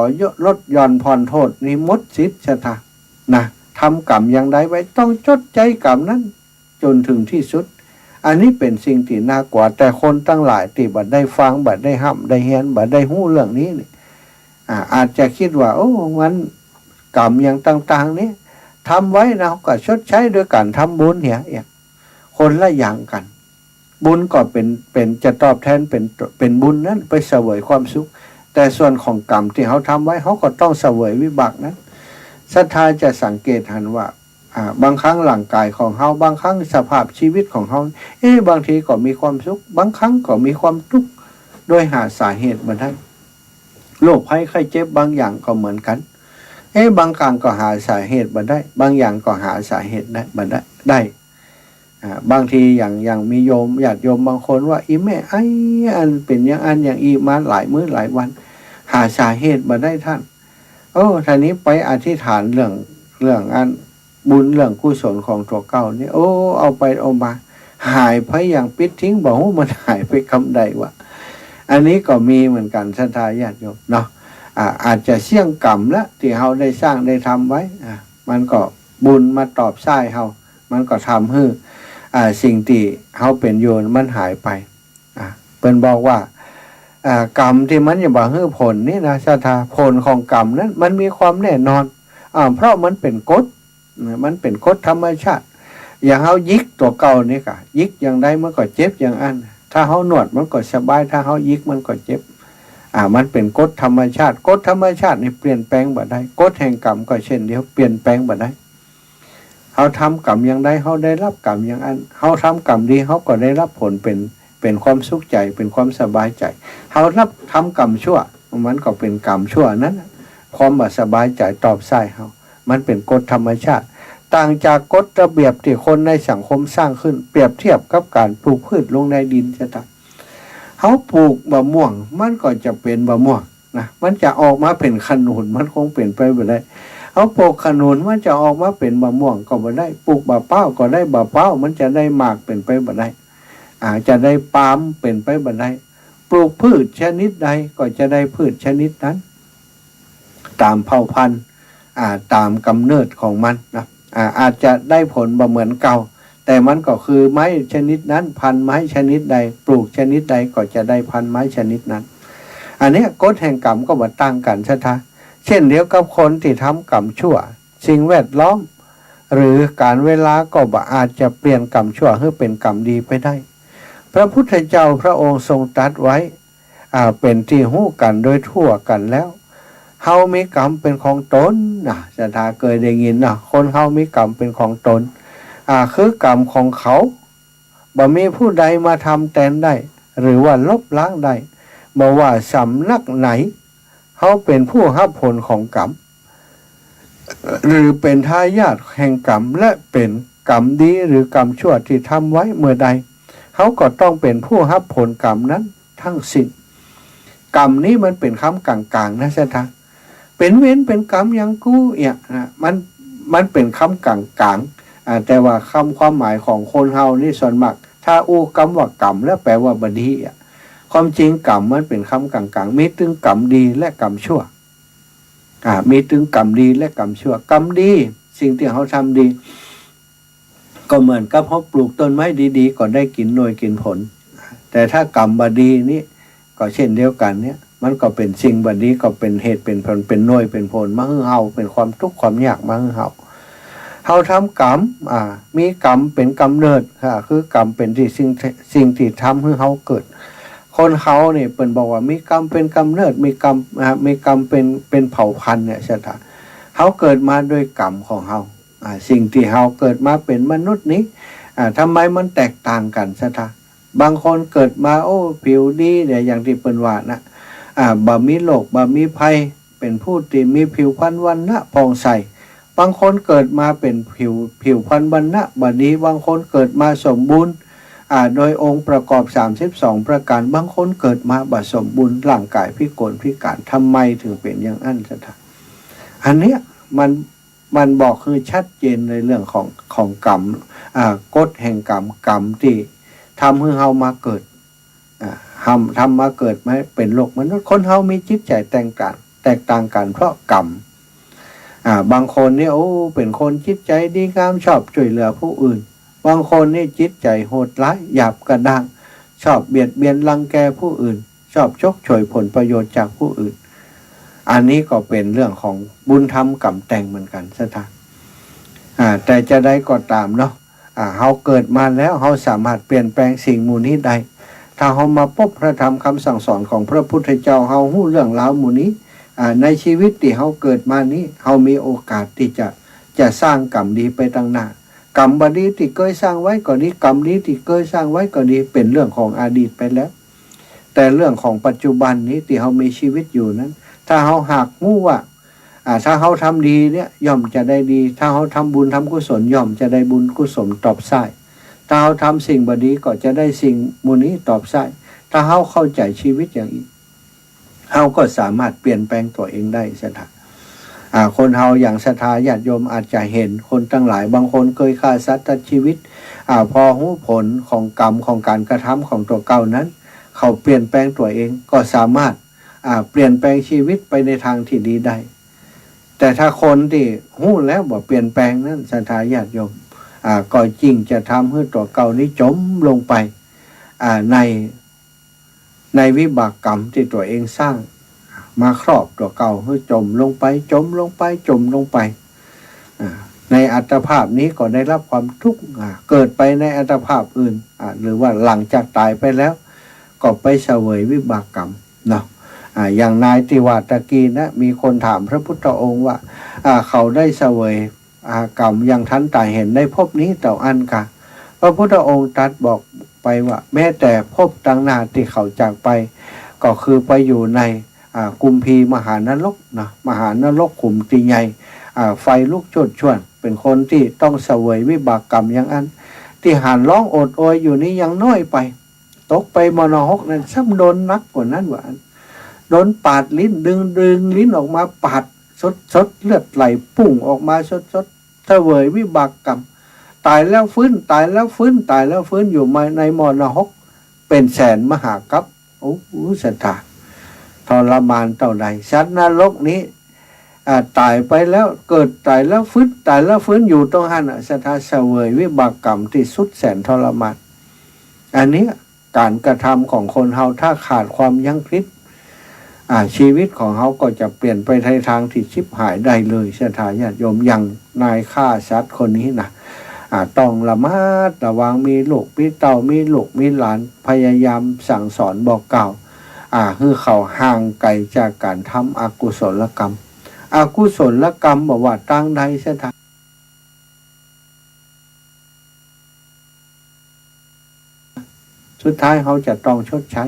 ลดหย่อนผ่อนโทษนี่หมดสิทธิ์ศรัทธานะทำกรรมอย่างใดไว้ต้องจดใจกรรมนั้นจนถึงที่สุดอันนี้เป็นสิ่งที่น่ากว่าแต่คนตั้งหลายที่บ่ได้ฟังบ่ได้ห้ำได้เห็นบ่ได้หู้เรื่องนี้นี่อาจจะคิดว่าโอ้มันกรรมอย่างต่างๆนี้ทำไว้นะก็ชดใช้ด้วยการทำบุญเนี่ยคนละอย่างกันบุญก็เป็นจะตอบแทนเป็นบุญนั้นไปเสวยความสุขแต่ส่วนของกรรมที่เขาทำไว้เขาก็ต้องเสวยวิบากนั้นศรัทธาจะสังเกตเห็นว่าบางครั้งร่างกายของเขาบางครั้งสภาพชีวิตของเขาบางทีก็มีความสุขบางครั้งก็มีความทุกข์โดยหาสาเหตุมาได้โรคภัยไข้เจ็บบางอย่างก็เหมือนกันบางครั้งก็หาสาเหตุมาได้บางอย่างก็หาสาเหตุได้บางทีอย่างมีโยมญาติโยมบางคนว่าอีแม่อันเป็นอย่างอันอย่างอีมาหลายมื้อหลายวันหาสาเหตุมาได้ท่านท่านี้ไปอธิษฐานเรื่องอันบุญเรื่องกุศลของตัวเก่านี่เอาไปเอามาหายไปอย่างปิดทิ้งบอกว่ามันหายไปคำใดวะอันนี้ก็มีเหมือนกันศรัทธาญาติโยมเนาะอาจจะเสี่ยงกรรมละที่เราได้สร้างได้ทำไว้มันก็บุญมาตอบใช้เรามันก็ทำให้สิ่งที่เขาเป็นโยนมันหายไปเป็นบอกว่ากรรมที่มันจะบ่ให้ผลนี่นะศรัทธาผลของกรรมนั้นมันมีความแน่นอนเพราะมันเป็นกฎธรรมชาติอย่างเขายิกตัวเก่านี่ค่ะยิกอย่างใดมันก็เจ็บอย่างอันถ้าเขาหนวดมันก็สบายถ้าเขายิกมันก็เจ็บ มันเป็นกฎธรรมชาติกฎธรรมชาตินี่เปลี่ยนแปลงบ่ได้กฎแห่งกรรมก็เช่นเดียวเปลี่ยนแปลงบ่ได้เขาทำกรรมอย่างใดเขาได้รับกรรมอย่างนั้นเขาทำกรรมดีเขาก็ได้รับผลเป็นความสุขใจเป็นความสบายใจเขารับทำกรรมชั่วมันก็เป็นกรรมชั่วนั้นความบ่สบายใจตอบใส่เขามันเป็นกฎธรรมชาติต่างจากกฎระเบียบที่คนในสังคมสร้างขึ้นเปรียบเทียบกับการปลูกพืชลงในดินจะตัดเขาปลูกมะม่วงมันก็จะเป็นมะม่วงนะมันจะออกมาเป็นขนุนมันคงเป็นไปไม่ได้เขาปลูกขนุนมันจะออกมาเป็นมะม่วงก็ไม่ได้ปลูกบะเป้าก็ได้บะเป้ามันจะได้หมากเป็นไปไม่ได้จะได้ปาล์มเป็นไปไม่ได้ปลูกพืชชนิดใดก็จะได้พืชชนิดนั้นตามเผ่าพันธุ์ตามกำเนิดของมันนะอาจจะได้ผลบ่เหมือนเก่าแต่มันก็คือไม้ชนิดนั้นพันไม้ชนิดใดปลูกชนิดใดก็จะได้พันไม้ชนิดนั้นอันนี้กฎแห่งกรรมก็มาตั้งกันซะท่าเช่นเดียวกับคนที่ทำกรรมชั่วสิ่งแวดล้อมหรือการเวลาก็อาจจะเปลี่ยนกรรมชั่วให้เป็นกรรมดีไปได้พระพุทธเจ้าพระองค์ทรงตรัสไว้เป็นที่ฮู้กันโดยทั่วกันแล้วเฮามีกรรมเป็นของตนนะศรัทธาเคยได้ยินนะคนเฮามีกรรมเป็นของตนคือกรรมของเขาบ่มีผู้ใดมาทำแทนได้หรือว่าลบล้างได้บ่ว่าสำนักไหนเขาเป็นผู้รับผลของกรรมหรือเป็นทายาทแห่งกรรมและเป็นกรรมดีหรือกรรมชั่วที่ทำไว้เมื่อใดเขาก็ต้องเป็นผู้รับผลกรรมนั้นทั้งสิ้นกรรมนี้มันเป็นคำกลางๆนะศรัทธาเป็นเว้นเป็นกรรมอย่างกู้นะมันเป็นคำกลางๆแต่ว่าความหมายของคนเฮานี่ส่วนมากถ้าอู้กรรมว่ากรรมแล้วแปลว่าบดีความจริงกรรมมันเป็นคำกลางๆมีถึงกรรมดีและกรรมชั่วมีถึงกรรมดีและกรรมชั่วกรรมดีสิ่งที่เขาทำดีก็เหมือนกับเขาปลูกต้นไม้ดีๆก็ได้กินหน่วยกินผลแต่ถ้ากรรมบดีนี่ก็เช่นเดียวกันเนี่ยมันก็เป็นสิ่งบดีก็เป็นเหตุเป็นผลเป็นหน่วยเป็นผลมาให้เฮาเป็นความทุกข์ความยากมาให้เฮาทำกรรมมีกรรมเป็นกำเนิดคือกรรมเป็นที่สิ่งที่ทำให้เฮาเกิดคนเขาเนี่ยเปิ่นบอกว่ามีกรรมเป็นกำเนิดมีกรรมเป็นเผ่าพันธุ์เนี่ยใช่ไหมเขาเกิดมาด้วยกรรมของเขาสิ่งที่เขาเกิดมาเป็นมนุษย์นี้ทำไมมันแตกต่างกันใช่ไหมบางคนเกิดมาผิวดีเนี่ยอย่างที่เปิ่นว่านะบ่มีโรคบ่มีภัยเป็นผู้ที่มีผิวพรรณวรรณะผ่องใสบางคนเกิดมาเป็นผิวพรรณวรรณะบ่ดีบางคนเกิดมาสมบูรณ์โดยองค์ประกอบ32ประการบางคนเกิดมาบ่สมบูรณ์ร่างกายพิกลพิการทำไมถึงเป็นอย่างนั้นซะท่านอันเนี้ยมันบอกคือชัดเจนในเรื่องของกรรมกฎแห่งกรรมที่ทำให้เฮามาเกิดทำมาเกิดมาเป็นโลกมนุษย์คนเฮามีจิตใจแตกต่างกันเพราะกรรมบางคนเนี่ยเป็นคนจิตใจดีงามชอบช่วยเหลือผู้อื่นบางคนนี่จิตใจโหดร้ายหยาบกระด้างชอบเบียดเบียนรังแกผู้อื่นชอบชกฉวยผลประโยชน์จากผู้อื่นอันนี้ก็เป็นเรื่องของบุญธรรมกรรมแต่งเหมือนกันซะท่านแต่จะได้ก็ตามเนาะเฮาเกิดมาแล้วเฮาสามารถเปลี่ยนแปลงสิ่งมูนี้ได้ถ้าเฮามาพบพระธรรมคำสั่งสอนของพระพุทธเจ้าเฮาฮู้เรื่องราวมูนี้ในชีวิตที่เฮาเกิดมานี้เฮามีโอกาสที่จะสร้างกรรมดีไปตั้งหน้ากรรมบดีที่เคยสร้างไว้ก็ดีกรรมดีที่เคยสร้างไว้ก็ดีเป็นเรื่องของอดีตไปแล้วแต่เรื่องของปัจจุบันนี้ที่เฮามีชีวิตอยู่นั้นถ้าเฮาหากรู้ว่าถ้าเฮาทำดีเนี่ยย่อมจะได้ดีถ้าเฮาทำบุญทำกุศลย่อมจะได้บุญกุศลตอบสายถ้าเฮาทำสิ่งบดีก็จะได้สิ่งมูนี้ตอบสายถ้าเฮาเข้าใจชีวิตอย่างนี้เฮาก็สามารถเปลี่ยนแปลงตัวเองได้ซะท่านคนเฮาอย่างศรัทธาญาติโยมอาจจะเห็นคนตั้งหลายบางคนเคยฆ่าสัตว์ตัดชีวิตพอรู้ผลของกรรมของการกระทำของตัวเก่านั้นเขาเปลี่ยนแปลงตัวเองก็สามารถเปลี่ยนแปลงชีวิตไปในทางที่ดีได้แต่ถ้าคนที่รู้แล้วบ่เปลี่ยนแปลงนั้นศรัทธาญาติโยมก็จริงจะทำให้ตัวเก่านี้จมลงไปในวิบากกรรมที่ตัวเองสร้างมาครอบตัวเก่าให้จมลงไปในอัตภาพนี้ก็ได้รับความทุกข์เกิดไปในอัตภาพอื่นหรือว่าหลังจากตายไปแล้วก็ไปเสวยวิบากกรรมเนาะ อย่างนายติวาตะกี้นะมีคนถามพระพุทธองค์ว่าเขาได้เสวยกรรมอย่างท่านตายเห็นในภพนี้เต่าอันค่ะพระพุทธองค์ตรัสบอกไปว่าแม้แต่ภพตั้งหน้าที่เขาจากไปก็คือไปอยู่ในกุมพีมหานรกนะมหานรกขุมตีใหญ่ไฟลุกโชนช่วนเป็นคนที่ต้องเสวยวิบากกรรมอย่างอันที่หานร้องโอดโอยอยู่นี้ยังน้อยไปตกไปมรณะนั้นซ้ำโดนนักกว่านั้นว่าโดนปาดลิ้นดึงลิ้นออกมาปาดสดเลือดไหลปุ่งออกมาสดเสวยวิบากกรรมตายแล้วฟื้นตายแล้วฟื้นตายแล้วฟื้นอยู่ในมรณะเป็นแสนมหากัปโอ้สถาทรมานเท่าใดสัตว์นรกนี้ตายไปแล้วเกิดตายแล้วฟื้นตายแล้วฟื้นอยู่ตรงหันสถาเสวยวิบากกรรมที่สุดแสนทรมานอันนี้การกระทำของคนเฮาถ้าขาดความยั้งคิดชีวิตของเขาก็จะเปลี่ยนไปในทางที่ชิบหายได้เลยสถาญาติโยมอย่างนายฆ่าสัตว์คนนี้นะต้องระมัดระวังมีลูกมีเต่ามีลูกมีหลานพยายามสั่งสอนบอกกล่าวคือเขาห่างไกลจากการทำอกุศลกรรมอกุศลกรรมบอกว่าตั้งใดสถาสุดท้ายเขาจะต้องชดใช้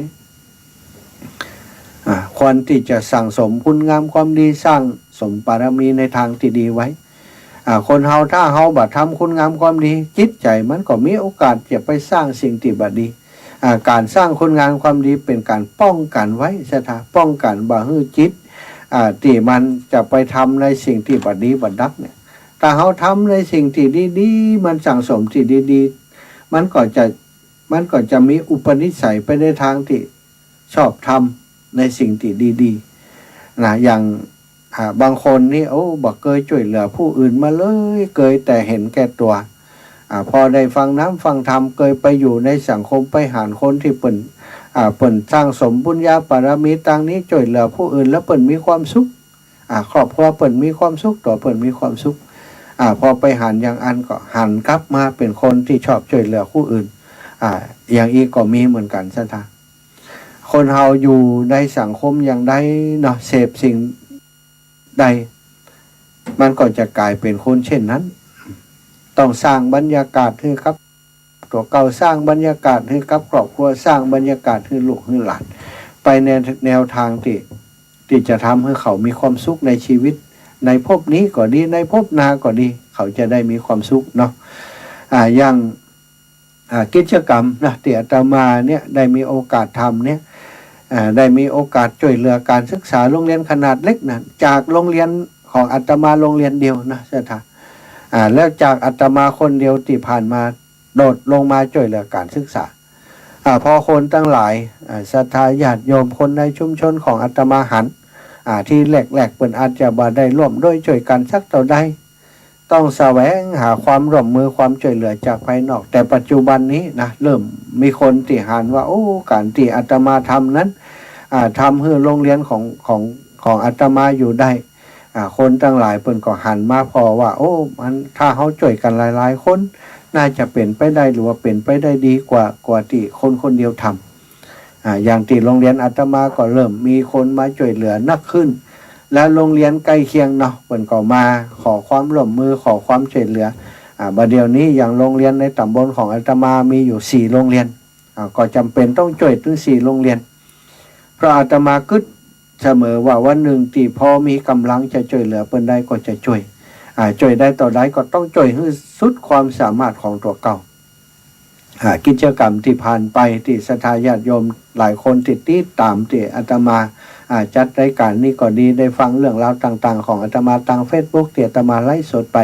ควรที่จะสั่งสมคุณงามความดีสร้างสมบารมีในทางที่ดีไว้คนเฮาถ้าเฮาบัดทำคุณงามความดีจิตใจมันก็มีโอกาสจะไปสร้างสิ่งที่บัดดีการสร้างคุณงามความดีเป็นการป้องกันไว้สถาป้องกันบ่ให้จิตที่มันจะไปทำในสิ่งที่บัดดีบัดดักเนี่ยถ้าเฮาทำในสิ่งที่ดีๆมันสั่งสมที่ดีๆมันก็จะมีอุปนิสัยไปในทางที่ชอบทำในสิ่งที่ดีๆนะอย่างบางคนนี่บอกเคยช่วยเหลือผู้อื่นมาเลยเคยแต่เห็นแก่ตัวพอได้ฟังน้ำฟังธรรมเคยไปอยู่ในสังคมไปหาคนที่เปิ่นสร้างสมบุญญาบารมีต่างนี้ช่วยเหลือผู้อื่นแล้วเปิ่นมีความสุขครอบครัวเปิ่นมีความสุขต่อเปิ่นมีความสุขพอไปหันอย่างอันก็หันกลับมาเป็นคนที่ชอบช่วยเหลือผู้อื่นอย่างอีกก็มีเหมือนกันซะท่าคนเฮาอยู่ในสังคมอย่างใดเนาะเสพสิ่งใดมันก็จะกลายเป็นคนเช่นนั้นต้องสร้างบรรยากาศให้ครับตัวเก่าสร้างบรรยากาศให้กับครอบครัวสร้างบรรยากาศให้ลูกให้หลานไปในแนวทางที่จะทำให้เขามีความสุขในชีวิตในภพนี้ก็ดีในภพหน้าก็ดีเขาจะได้มีความสุขเนาะอย่างกิจกรรมนะที่อาตมาเนี่ยได้มีโอกาสทำเนี่ยได้มีโอกาสช่วยเหลือการศึกษาโรงเรียนขนาดเล็กนะจากโรงเรียนของอาตมาโรงเรียนเดียวนะสถาแล้วจากอาตมาคนเดียวที่ผ่านมาโดดลงมาช่วยเหลือการศึกษาพอคนตั้งหลายศรัทธาญาติโยมคนในชุมชนของอาตมาหันที่แหลกๆเป็นอาจจะบ่ได้ร่วมด้วยช่วยกันสักเท่าใดต้องแสวงหาความร่วมมือความช่วยเหลือจากภายนอกแต่ปัจจุบันนี้นะเริ่มมีคนที่หันว่าการที่อาตมาทำนั้นทำให้โรงเรียนของอาตมาอยู่ได้คนตั้งหลายเปิ้นก็หันมาพอว่ามันถ้าเขาช่วยกันหลายๆคนน่าจะเป็นไปได้หรือว่าเป็นไปได้ดีกว่าที่คนเดียวทำอย่างที่โรงเรียนอาตมาก็เริ่มมีคนมาช่วยเหลือนักขึ้นแล้วโรงเรียนใกล้เคียงเนาะเปิ้นก็มาขอความร่วมมือขอความช่วยเหลือบัดเดี๋ยวนี้อย่างโรงเรียนในตำบลของอาตมามีอยู่4โรงเรียนก็จำเป็นต้องช่วยถึง4โรงเรียนเพราะอาตมาคิดเสมอว่าวันหนึ่งที่พอมีกำลังจะช่วยเหลือเปิ้นได้ก็จะช่วยได้ต่อได้ก็ต้องช่วยให้สุดความสามารถของตัวเก่ากิจกรรมที่ผ่านไปที่ศรัทธาญาติโยมหลายคนติดตามที่อาตมาจัดรายการนี้ก็ดีได้ฟังเรื่องราวต่างๆของอาตมาทาง Facebook ที่อาตมาไลฟ์สดไป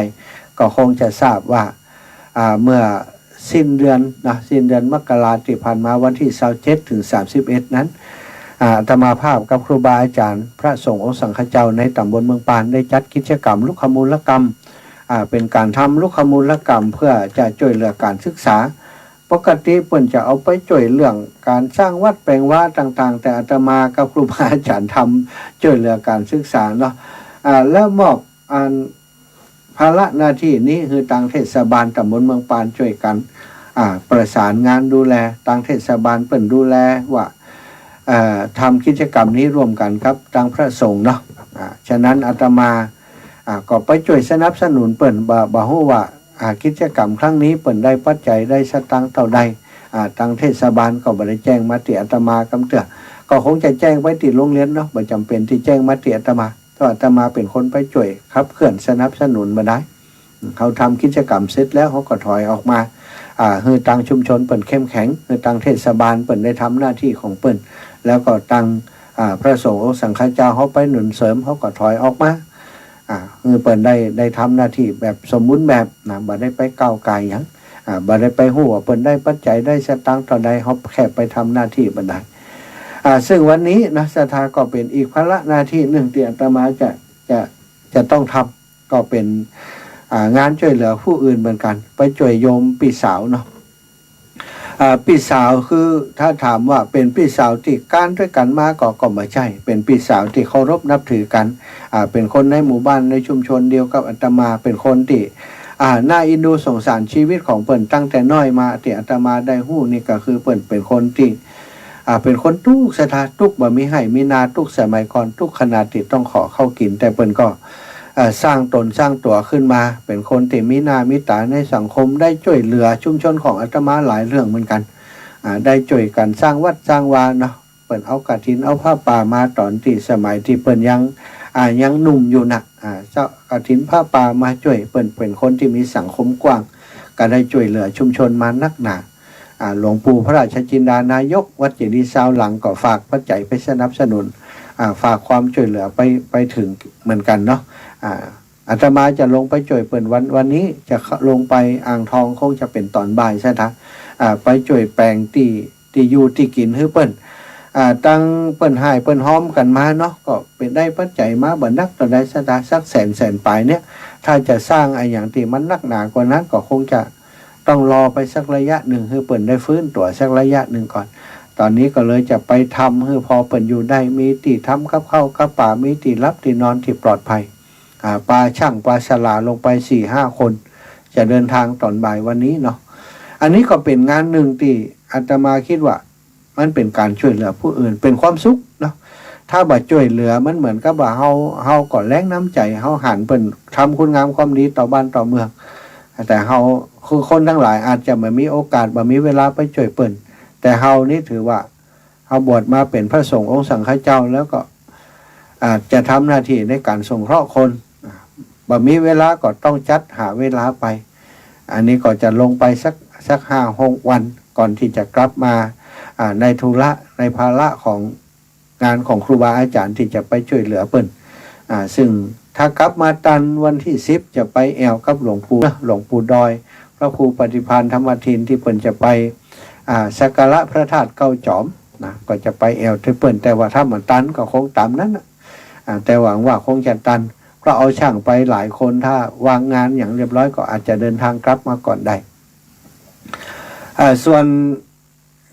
ก็คงจะทราบว่าเมื่อสิ้นเดือนมกราคมที่ผ่านมาวันที่27ถึง31นั้นอาตมาภาพกับครูบาอาจารย์พระสงฆ์องค์สังฆเจ้าในตำบลเมืองปานได้จัดกิจกรรมลุกขมูลกรรมเป็นการทำลุกขมูลกรรมเพื่อจะช่วยเหลือการศึกษาปกติเพิ่นจะเอาไปช่วยเรื่องการสร้างวัดแปลงว่าต่างๆแต่อาตมากับครูบาอาจารย์ทำช่วยเหลือการศึกษาเนาะแล้วมอบภาระหน้าที่นี้คือทางเทศบาลตำบลเมืองปานช่วยกันประสานงานดูแลทางเทศบาลเพิ่นดูแลว่า ทำกิจกรรมนี้ร่วมกันครับทางพระสงฆ์เนาะฉะนั้นอาตมาก็ไปช่วยสนับสนุนเปิ่นบ่ฮู้ว่ากิจกรรมครั้งนี้เปิ่นได้ปัจจัยได้สตางค์เท่าใดทางเทศบาลก็บ่ได้แจ้งมาที่อาตมากำเตือก็คงจะแจ้งไว้ที่โรงเรียนเนาะบ่จำเป็นที่แจ้งมาที่อาตมาเพราะอาตมาเป็นคนไปช่วยครับเคลื่อนสนับสนุนมาได้เขาทำกิจกรรมเสร็จแล้วเขาก็ถอยออกมาคือทางชุมชนเปิ่นเข้มแข็งคือทางเทศบาลเปิ่นได้ทำหน้าที่ของเปิ่นแล้วก็ทางพระสงฆ์สังฆเจ้าเขาไปหนุนเสริมเขาก็ถอยออกมาคือเปิ่นได้ทำหน้าที่แบบสมมุติแบบบ่ได้ไปก้าวไกลหยังบ่ได้ไปฮู้ว่าเปิ่นได้ปัจจัยได้สตางค์ต่อใดเขาแค่ไปทำหน้าที่บันไดซึ่งวันนี้นะศรัทธาก็เป็นอีกภาระหน้าที่หนึ่งที่อาตมาจะต้องทำก็เป็นงานช่วยเหลือผู้อื่นเหมือนกันไปช่วยโยมพี่สาวเนาะพี่สาวคือถ้าถามว่าเป็นพี่สาวที่การด้วยกันมาก็ไม่ใช่เป็นพี่สาวที่เคารพนับถือกันเป็นคนในหมู่บ้านในชุมชนเดียวกับอาตมาเป็นคนที่น่าอินดูสงสารชีวิตของเปิ่นตั้งแต่น้อยมาที่อาตมาได้ฮู้นี่ก็คือเปิ่นเป็นคนที่เป็นคนทุกสถานทุกบ่มีให้มีนาทุกสมัยก่อนทุกขนาดที่ต้องขอเข้ากินแต่เปิ่นก็สร้างตนสร้างตัวขึ้นมาเป็นคนที่มีหน้ามีตาในสังคมได้ช่วยเหลือชุมชนของอาตมาหลายเรื่องเหมือนกันได้ช่วยกันสร้างวัดสร้างวาเนาะเปิ่นเอากฐินเอาผ้าป่ามาตอนที่สมัยที่เปิ่นยังหนุ่มอยู่นะเจ้ากฐินผ้าป่ามาช่วยเปิ่นเป็นคนที่มีสังคมกว้างก็ได้ช่วยเหลือชุมชนมานักหนาหลวงปู่พระราชจินดานายกวัดเจดีย์ซาวหลังก็ฝากปัจจัยไปสนับสนุนฝากความช่วยเหลือไปถึงเหมือนกันเนาะอาตมาจะลงไปช่วยเปิ่นวันนี้จะลงไปอ่างทองคงจะเป็นตอนบ่ายใช่ไหมไปช่วยแปลงที่อยู่ที่กินให้เปิ่นตั้งเปิ่นหายเปิ่นห้อมกันมาเนาะก็เป็นได้ปัจจัยมาบ่นักต่อได้สักแสนปลายเนี่ยถ้าจะสร้างอย่างที่มันนักหนากว่านั้นก็คงจะต้องรอไปสักระยะหนึ่งให้เปิ่นได้ฟื้นตัวสักระยะหนึ่งก่อนตอนนี้ก็เลยจะไปทำให้พอเปิ่นอยู่ได้มีที่ทำกับข้าวกับป่ามีที่รับที่นอนที่ปลอดภัยปลาช่างปลาฉลาลงไป 4-5 คนจะเดินทางตอนบ่ายวันนี้เนาะอันนี้ก็เป็นงานหนึ่งที่อาตมาคิดว่ามันเป็นการช่วยเหลือผู้อื่นเป็นความสุขเนาะถ้าบ่ช่วยเหลือมันเหมือนกับว่าเฮาก่อนแรงน้ำใจเฮาหันเปิ่นทำคุณงามความดีต่อบ้านต่อเมืองแต่เฮาคือคนทั้งหลายอาจจะไม่มีโอกาสบ่มีเวลาไปช่วยเปิ่นแต่เฮานี่ถือว่าเฮาบวชมาเป็นพระสงฆ์องค์สังฆเจ้าแล้วก็อาจจะทำหน้าที่ในการสงเคราะห์คนบ่มีเวลาก็ต้องจัดหาเวลาไปอันนี้ก็จะลงไปสัก5-6 วันก่อนที่จะกลับมาในธุระในภาระของงานของครูบาอาจารย์ที่จะไปช่วยเหลือเปิ้นซึ่งถ้ากลับมาตันวันที่10จะไปแอวกับหลวงปู่ดอยพระครูปฏิภาณธรรมทินที่เปิ้นจะไปสักการะพระธาตุเก้าจอมนะก็จะไปแอวที่เปิ้นแต่ว่าถ้ามันตันก็คงตามนั้นแต่หวังว่าคงจะตันเพราะเอาช่างไปหลายคนถ้าวางงานอย่างเรียบร้อยก็อาจจะเดินทางกลับมาก่อนได้ส่วน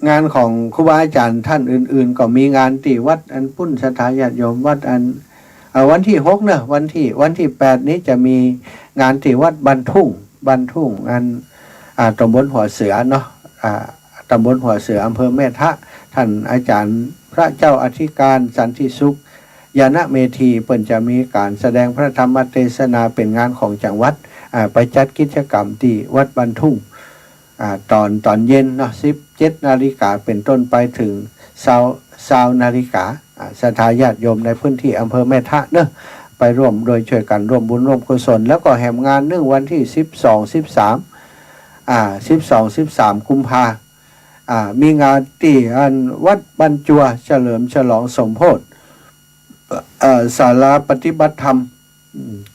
งานของครูบาอาจารย์ท่านอื่นๆก็มีงานที่วัดอันปุ้นสถาญาติโยมวัดอันวันที่6เนอะวันที่8นี้จะมีงานที่วัดบ้านทุ่งอันตำบลหัวเสือเนาะตำบลหัวเสืออำเภอแม่ทะท่านอาจารย์พระเจ้าอธิการสันติสุขยานะเมธีเปิ่นจะมีการแสดงพระธรรมเทศนาเป็นงานของจังหวัดไปจัดกิจกรรมที่วัดบ้านทุ่งตอนเย็นเนาะ17 นาฬิกาเป็นต้นไปถึง20 นาฬิกาศรัทธาญาติโยมในพื้นที่อำเภอแม่ทะเนอะไปร่วมโดยช่วยกันร่วมบุญร่วมกุศลแล้วก็แห่งานเนื่องวันที่12-13 กุมภามีงานที่วัดบรรจัวเฉลิมฉลองสมโภชศาลาปฏิบัติธรรม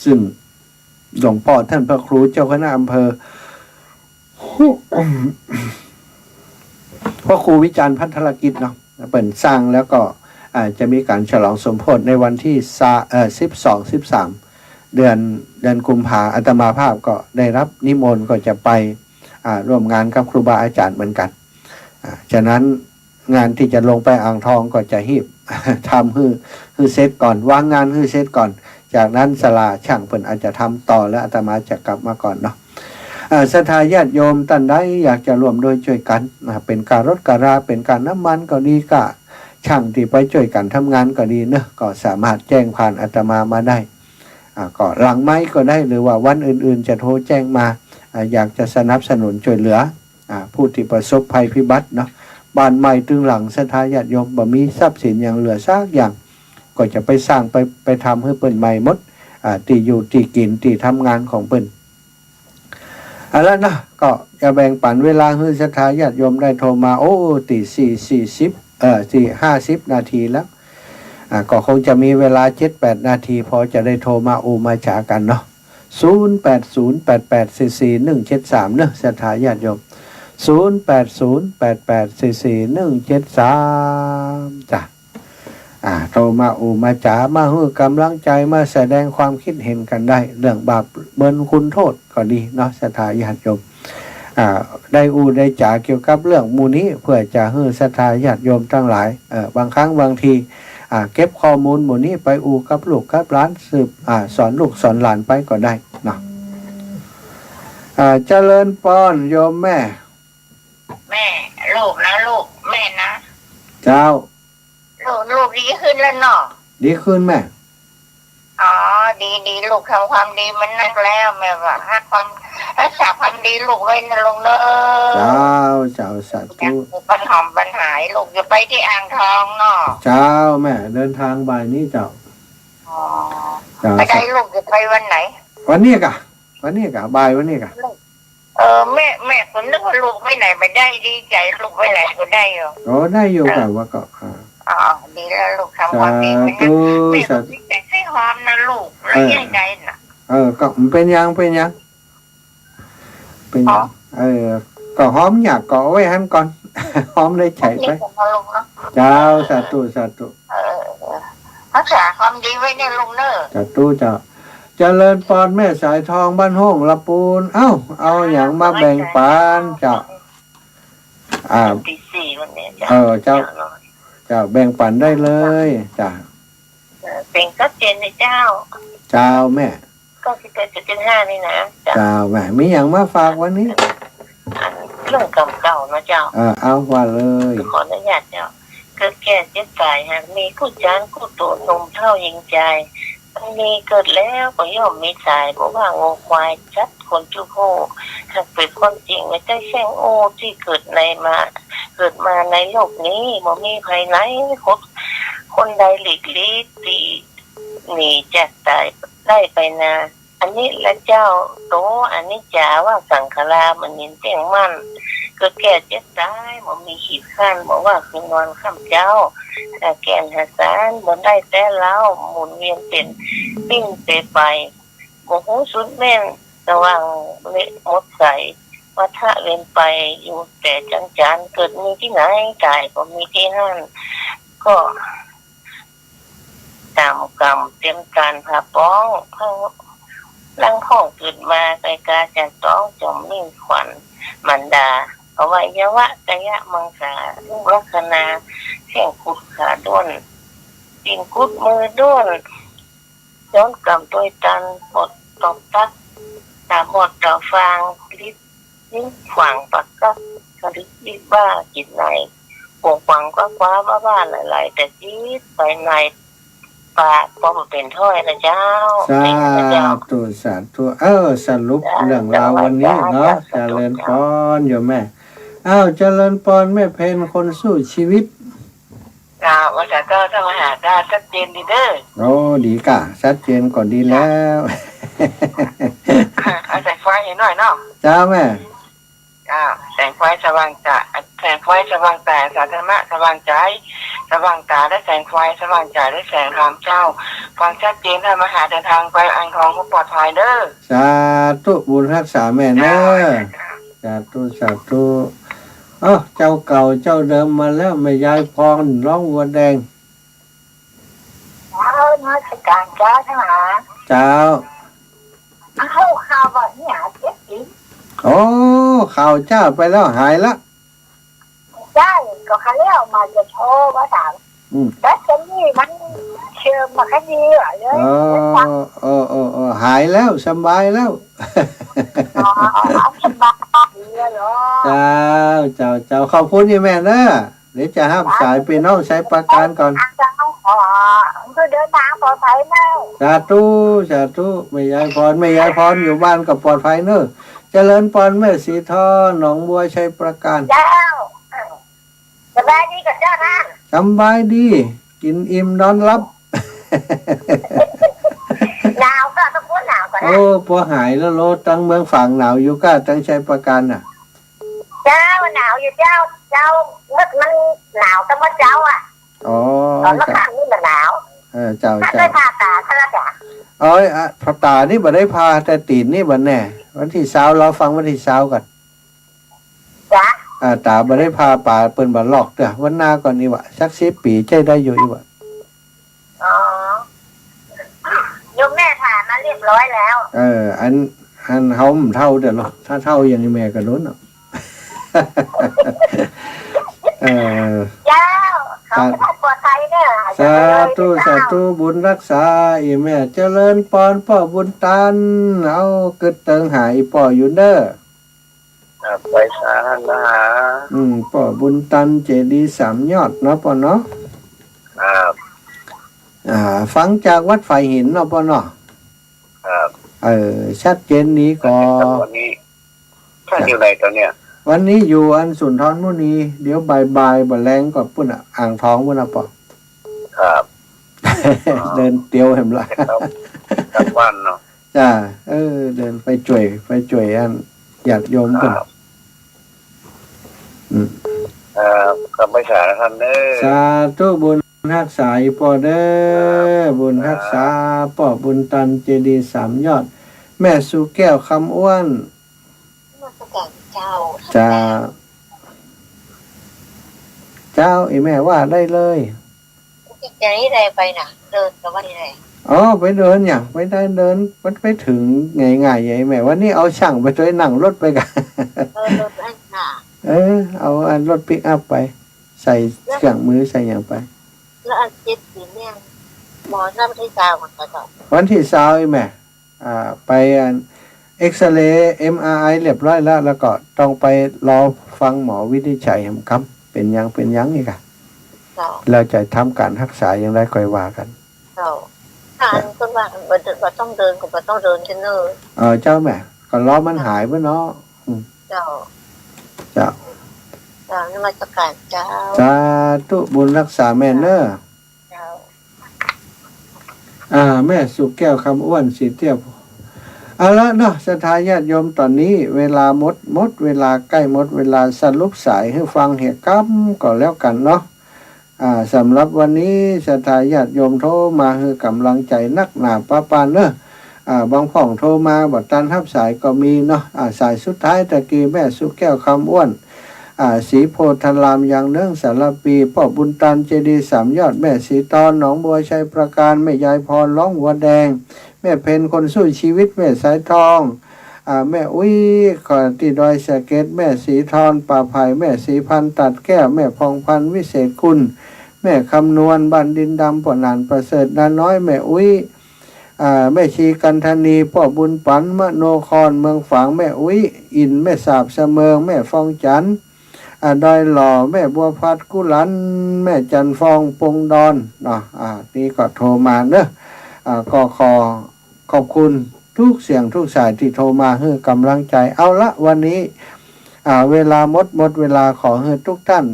ซึ่งหลวงพ่อท่านพระครูเจ้าคณะอำเภอพระครูวิจารณ์พัฒนกิจเนาะเปิดสร้างแล้วก็จะมีการฉลองสมโภชในวันที่12-13 เดือนกุมภาอาตมาภาพก็ได้รับนิมนต์ก็จะไปร่วมงานกับครูบาอาจารย์เหมือนกันฉะนั้นงานที่จะลงไปอ่างทองก็จะฮีบทำฮือเซตก่อนวางงานฮือเซตก่อนจากนั้นศาลาช่างเพิ่นอาจจะทำต่อแล้วอาตมาจะกลับมาก่อนเนาะศรัทธาญาติโยมท่านใดอยากจะร่วมโดยช่วยกันเป็นการรถการราเป็นการน้ำมันก็ดีก็ ช่างที่ไปช่วยกันทำงานก็ดีเนอะก็สามารถแจ้งผ่านอาตมามาได้ก็หลังไม้ก็ได้หรือว่าวันอื่นๆจะโทรแจ้งมาอยากจะสนับสนุนช่วยเหลือผู้ที่ประสบภัยพิบัติเนาะบ้านใหม่ตึงหลังศรัทธาญาติโยมบ่มีทรัพย์สินอย่างเหลือซากอย่างก็จะไปสร้างไปทำให้เปิ้นใหม่หมดที่อยู่ที่กินที่ทำงานของเปิ้นแล้วนะก็จะแบ่งปันเวลาให้ศรัทธาญาติโยมได้โทรมาโอ้ตี50 นาทีแล้วก็คงจะมีเวลา 7-8 นาทีพอจะได้โทรมามาจากันเนาะ0808844173เนอะศรัทธาญาติโยม0808844173จ้ะโทรมามาจ๋ามาให้กำลังใจมาแสดงความคิดเห็นกันได้เรื่องบาปเบินคุณโทษก็ดีเนาะศรัทธาญาติโยมได้ได้จ๋าเกี่ยวกับเรื่องมูนี้เพื่อจะให้ศรัทธาญาติโยมทั้งหลายบางครั้งบางทีเก็บข้อมูลหมู่นี้ไปกับลูกกับหลานสืบสอนลูกสอนหลานไปก็ได้เนาะเจริญพรโยมแม่ลูกนะลูกแม่นะเจ้าลูกดีขึ้นแล้วเนาะดีขึ้นแม่ดีลูกทำความดีมันนักแล้วแม่ว่ารักษาความดีลูกไว้นะลงเนอะเจ้าสาธุปัญหาลูกจะไปที่อ่างทองเนาะเจ้าแม่เดินทางบ่ายนี้เจ้าไปได้ลูกจะไปวันไหนวันนี้กะบ่ายวันนี้กะแม่คนนึกว่าลูกไปไหนไปได้ดีใจลูกไปไหนก็ได้อยู่ได้อยู่กับว่าก็ดีแล้วลูกทำความดีไม่แต่ให้หอมนะลูกแล้วยังไงน่ะก็เป็นยังก็หอมอยากเกาะไว้หันก่อนหอมได้ใจไปเจ้าสาธุรักษาความดีไว้ในลุงเนอสาธุเจ้าเจริญพรแม่สายทองบ้านห้องละปูนเอาอย่างมาแบ่งปันเจ้าตีสี่วันนี้เจ้าแบ่งปันได้เลยจ้าเป็นก็เจนในเจ้าแม่ก็11.5นี่นะเจ้าแม่มีอย่างมาฝากวันนี้เรื่องเก่าๆนะเจ้าเอาว่าเลยขออนุญาตเจ้าเกิดแก่เจ็บตายหากมีคู่จานคู่โตนมเท่ายิงใจมีเกิดแล้วก็ย่อมมีสายเพราะว่างงควายชัดคนจุโคหากเป็นความจริงไม่ใช่แช่งที่เกิดมาในโลกนี้บ่มีใครไหนคนใดหลีกลี่ตีหนีจากตายได้ไปนาอันนี้ละเจ้าโตอันนี้จ๋าว่าสังขารมันยินแจ้งมั่นเกิดแก่เจ็บตายบ่มีขีดขั้นบอกว่าคือนอนข้ามเจ้าถ้าแก่นหาสารบ่ได้แต่เล่าหมุนเวียนเป็นปิ้งไปโมโหสุดแม่นระวังเละมดใสว่าถ้าเว้นไปอยู่แต่จังเกิดมีที่ไหนตายก็มีที่นั่นก็ตามกรรมเตรียมการพาป้องข้างร่างห้องเกิดมาไกกาจันต้องจมมิ่งขวัญมันดาอวัยวะกายะมังสาลูกลักษณะแข่งขุดขาด้วนตีนกุดมือด้วนย้อนกรรมตัวตันหมดตบตักตาหมดต่อฟางลิบนิ้วขวางปากกักกระดิกดิบ้าจิตไหนปวงฟังก็คว้าบ้าหลายแต่จีดไปในปากก็มาเป็นถ้อยนะเจ้าสาธุสรุปเรื่องราววันนี้เนาะเจริญพรอยู่แม่เจริญพรแม่เพนคนสู้ชีวิตว่าแต่ก็ถ้ามาหาได้ชัดเจนดีเด้อดีกะชัดเจนก่อนดีแล้วเอาแสงไฟให้หน่อยเนาะจ้าแม่แสงไฟสว่างจะแสงไฟสว่างแต่สาธารณะสว่างใจสว่างตาได้แสงไฟสว่างใจได้แสงธรรมเจ้าฟังชัดเจนถ้ามาหาเดินทางไปอ่างทองก็ปลอดภัยเด้อสาธุบุญรักษาแม่เด้อสาธุเจ้าเก่าเจ้าเดิมมาแล้วแม่ยายพรร้องวัวแดงมาสการเจ้าทั้งหลายเจ้าข่าวว่าเนี่ยเจ็บจริงข่าวเจ้าไปแล้วหายละใช่ก็เขาเรียกมาจะโชว์ว่าถามแล้วฉันนี่มันเชื่อมาแค่นี้เหรอเลยหายแล้วสบายแล้วสบายดีแล้วเจ้าขอบคุณยี่แม่เนอะ เดี๋ยวจะห้ามสายไปน้องใช้ประการก่อน จะต้องขอคือเดินทางปลอดภัยเนอะ สาธุแม่ยายพรอยู่บ้านกับปลอดภัยเนอะเจริญพรแม่สีทองหนองบัวชัยประการ เจ้าสบายดีกับเจ้าท่าน สำบายดีกินอิ่มนอนรับ หนาวก็ต้องพูดหนาวก่อนนะ โอ้พอหายแล้วโลดตั้งเมืองฝั่งหนาวอยู่ก็ตั้งชัยประการน่ะ เจ้าหนาวอยู่เจ้ามันหนาวแต่ว่าเจ้าอ่ะ อ๋อ ตอนเมื่อครั้งนี่มันหนาว เจ้า ถ้าได้ผ่าตาถ้าละจ้ะ อ๋อพระตานี่บ่ได้พาแต่ตีนนี่บ่แน่วันที่เช้าเราฟังวันที่เช้าก่อน จ้ะ ตาบ่ได้พาป่าเปิ้นบ่หลอกเด้อวันหน้าก่อนนี่วะสัก10 ปีใจได้อยู่อีวะ อ๋อโยมแม่ผ่ามาเรียบร้อยแล้ว อันเฮามันเท่าเด้อเนาะถ้าเท่าอย่างนี้แม่ก็โดนเนาะ เจ้าเขาไม่ปลอดภัยเนี่ย สาธุบุญรักษาอีแม่เจริญปอนพ่อบุญตันเอากึดเติงหาอีป่ออยู่เด้อ ไปสานะ ป่อบุญตันเจดีย์3 ยอดเนาะป่อเนาะ ครับ ฟังจากวัดไฟหินเนาะป่อเนาะ ครับ ชัดเจนนี้ก็ วันนี้ท่านอยู่ไหนตอนเนี้ย วันนี้อยู่อันสุนทรมุนีเดี๋ยวบ่ายบ่แรงก็ปุ่นอ่างทองปุ่นป่อ ครับ เดินเตียวเห็นละ กลับบ้านเนาะ จ้าเดินไปจ่วยอันญาติโยมปุ่น กลับไปสาท่านเด้อ สาธุบุญรักษาอีป่อเด้อบุญรักษาป่อบุญตันเจดีย์3 ยอด แม่สุแก้วคำอ้วน มาสกัดเจ้า เจ้าไอ้แม่ว่าได้เลย อย่างนี้ไรไปน่ะเดินกับว่านี่ไร อ๋อไปเดินอย่างไปได้เดินมันไปถึงง่ายๆไอ้แม่วันนี้เอาช่างไปช่วยนั่งรถไปกัน เดินให้หน้า เอาอันรถปิกอัพไป ใส่เครื่องมือใส่อย่างไป แล้วอันเจ็บสีเนี่ยหมอน่าไม่ได้ตาเหมือนกันหรอก วันที่เช้าไอ้แม่ไปอันเอ็กซเรย์ MRI เรียบร้อยแล้วก็ต้องไปรอฟังหมอวินิจฉัยครับเป็นยังอีกอะ เจ้า เราจะทำการรักษาอย่างไรค่อยว่ากัน เจ้าทานก็ว่าเราต้องเดินกับเราต้องเดินกันเนอะ เจ้าแม่ก็รอมันหายเพื่อเนาะ เจ้า เจ้า เจ้านี่มาสกัดเจ้า สาธุบุญรักษาแม่เนอะ เจ้า แม่สุแก้วคำอ้วนสีเทียบเอาละเนาะสถาญาติโยมตอนนี้เวลาหมดเวลาใกล้หมดเวลาสรุปสายให้ฟังเหตุกรรมก็แล้วกันเนาะสำหรับวันนี้สถาญาติโยมโทรมาคือกำลังใจนักหนาป้าปานเนอะบางพ่องโทรมาบัดตันทับสายก็มีเนาะสายสุดท้ายตะกี้แม่สุแก้วคำอ้วนสีโพธารามยางเนื่องสารปีพ่อบุญตันเจดีย์3 ยอดแม่สีตอนหนองบัวชัยประการแม่ยายพรร้องหัวแดงแม่เพนคนสู้ชีวิตแม่สายทองแม่อุ้ยขอที่ดอยสะเก็ดแม่สีทอนป่าไผ่แม่สีพันตัดแก้วแม่พองพันวิเศษคุณแม่คำนวณบันดินดำปอหนานประเสริฐนาน้อยแม่อุ้ยแม่ชีกันธนีพ่อบุญปันมโนครเมืองฝางแม่อุ้ยอินแม่สาบเสมิงแม่ฟองจันดอยหล่อแม่บัวพัดกุลันแม่จันฟองปงดอนเนาะนี่ก็โทรมาเนอะก็ขอบคุณทุกเสียงทุกสายที่โทรมาให้กำลังใจเอาละวันนี้เวลาหมดเวลาขอให้ทุกท่าน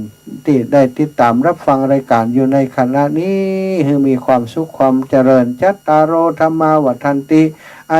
ที่ได้ติดตามรับฟังรายการอยู่ในขณะนี้ให้มีความสุขความเจริญจัตตารโอธรรมาวัฏันติอา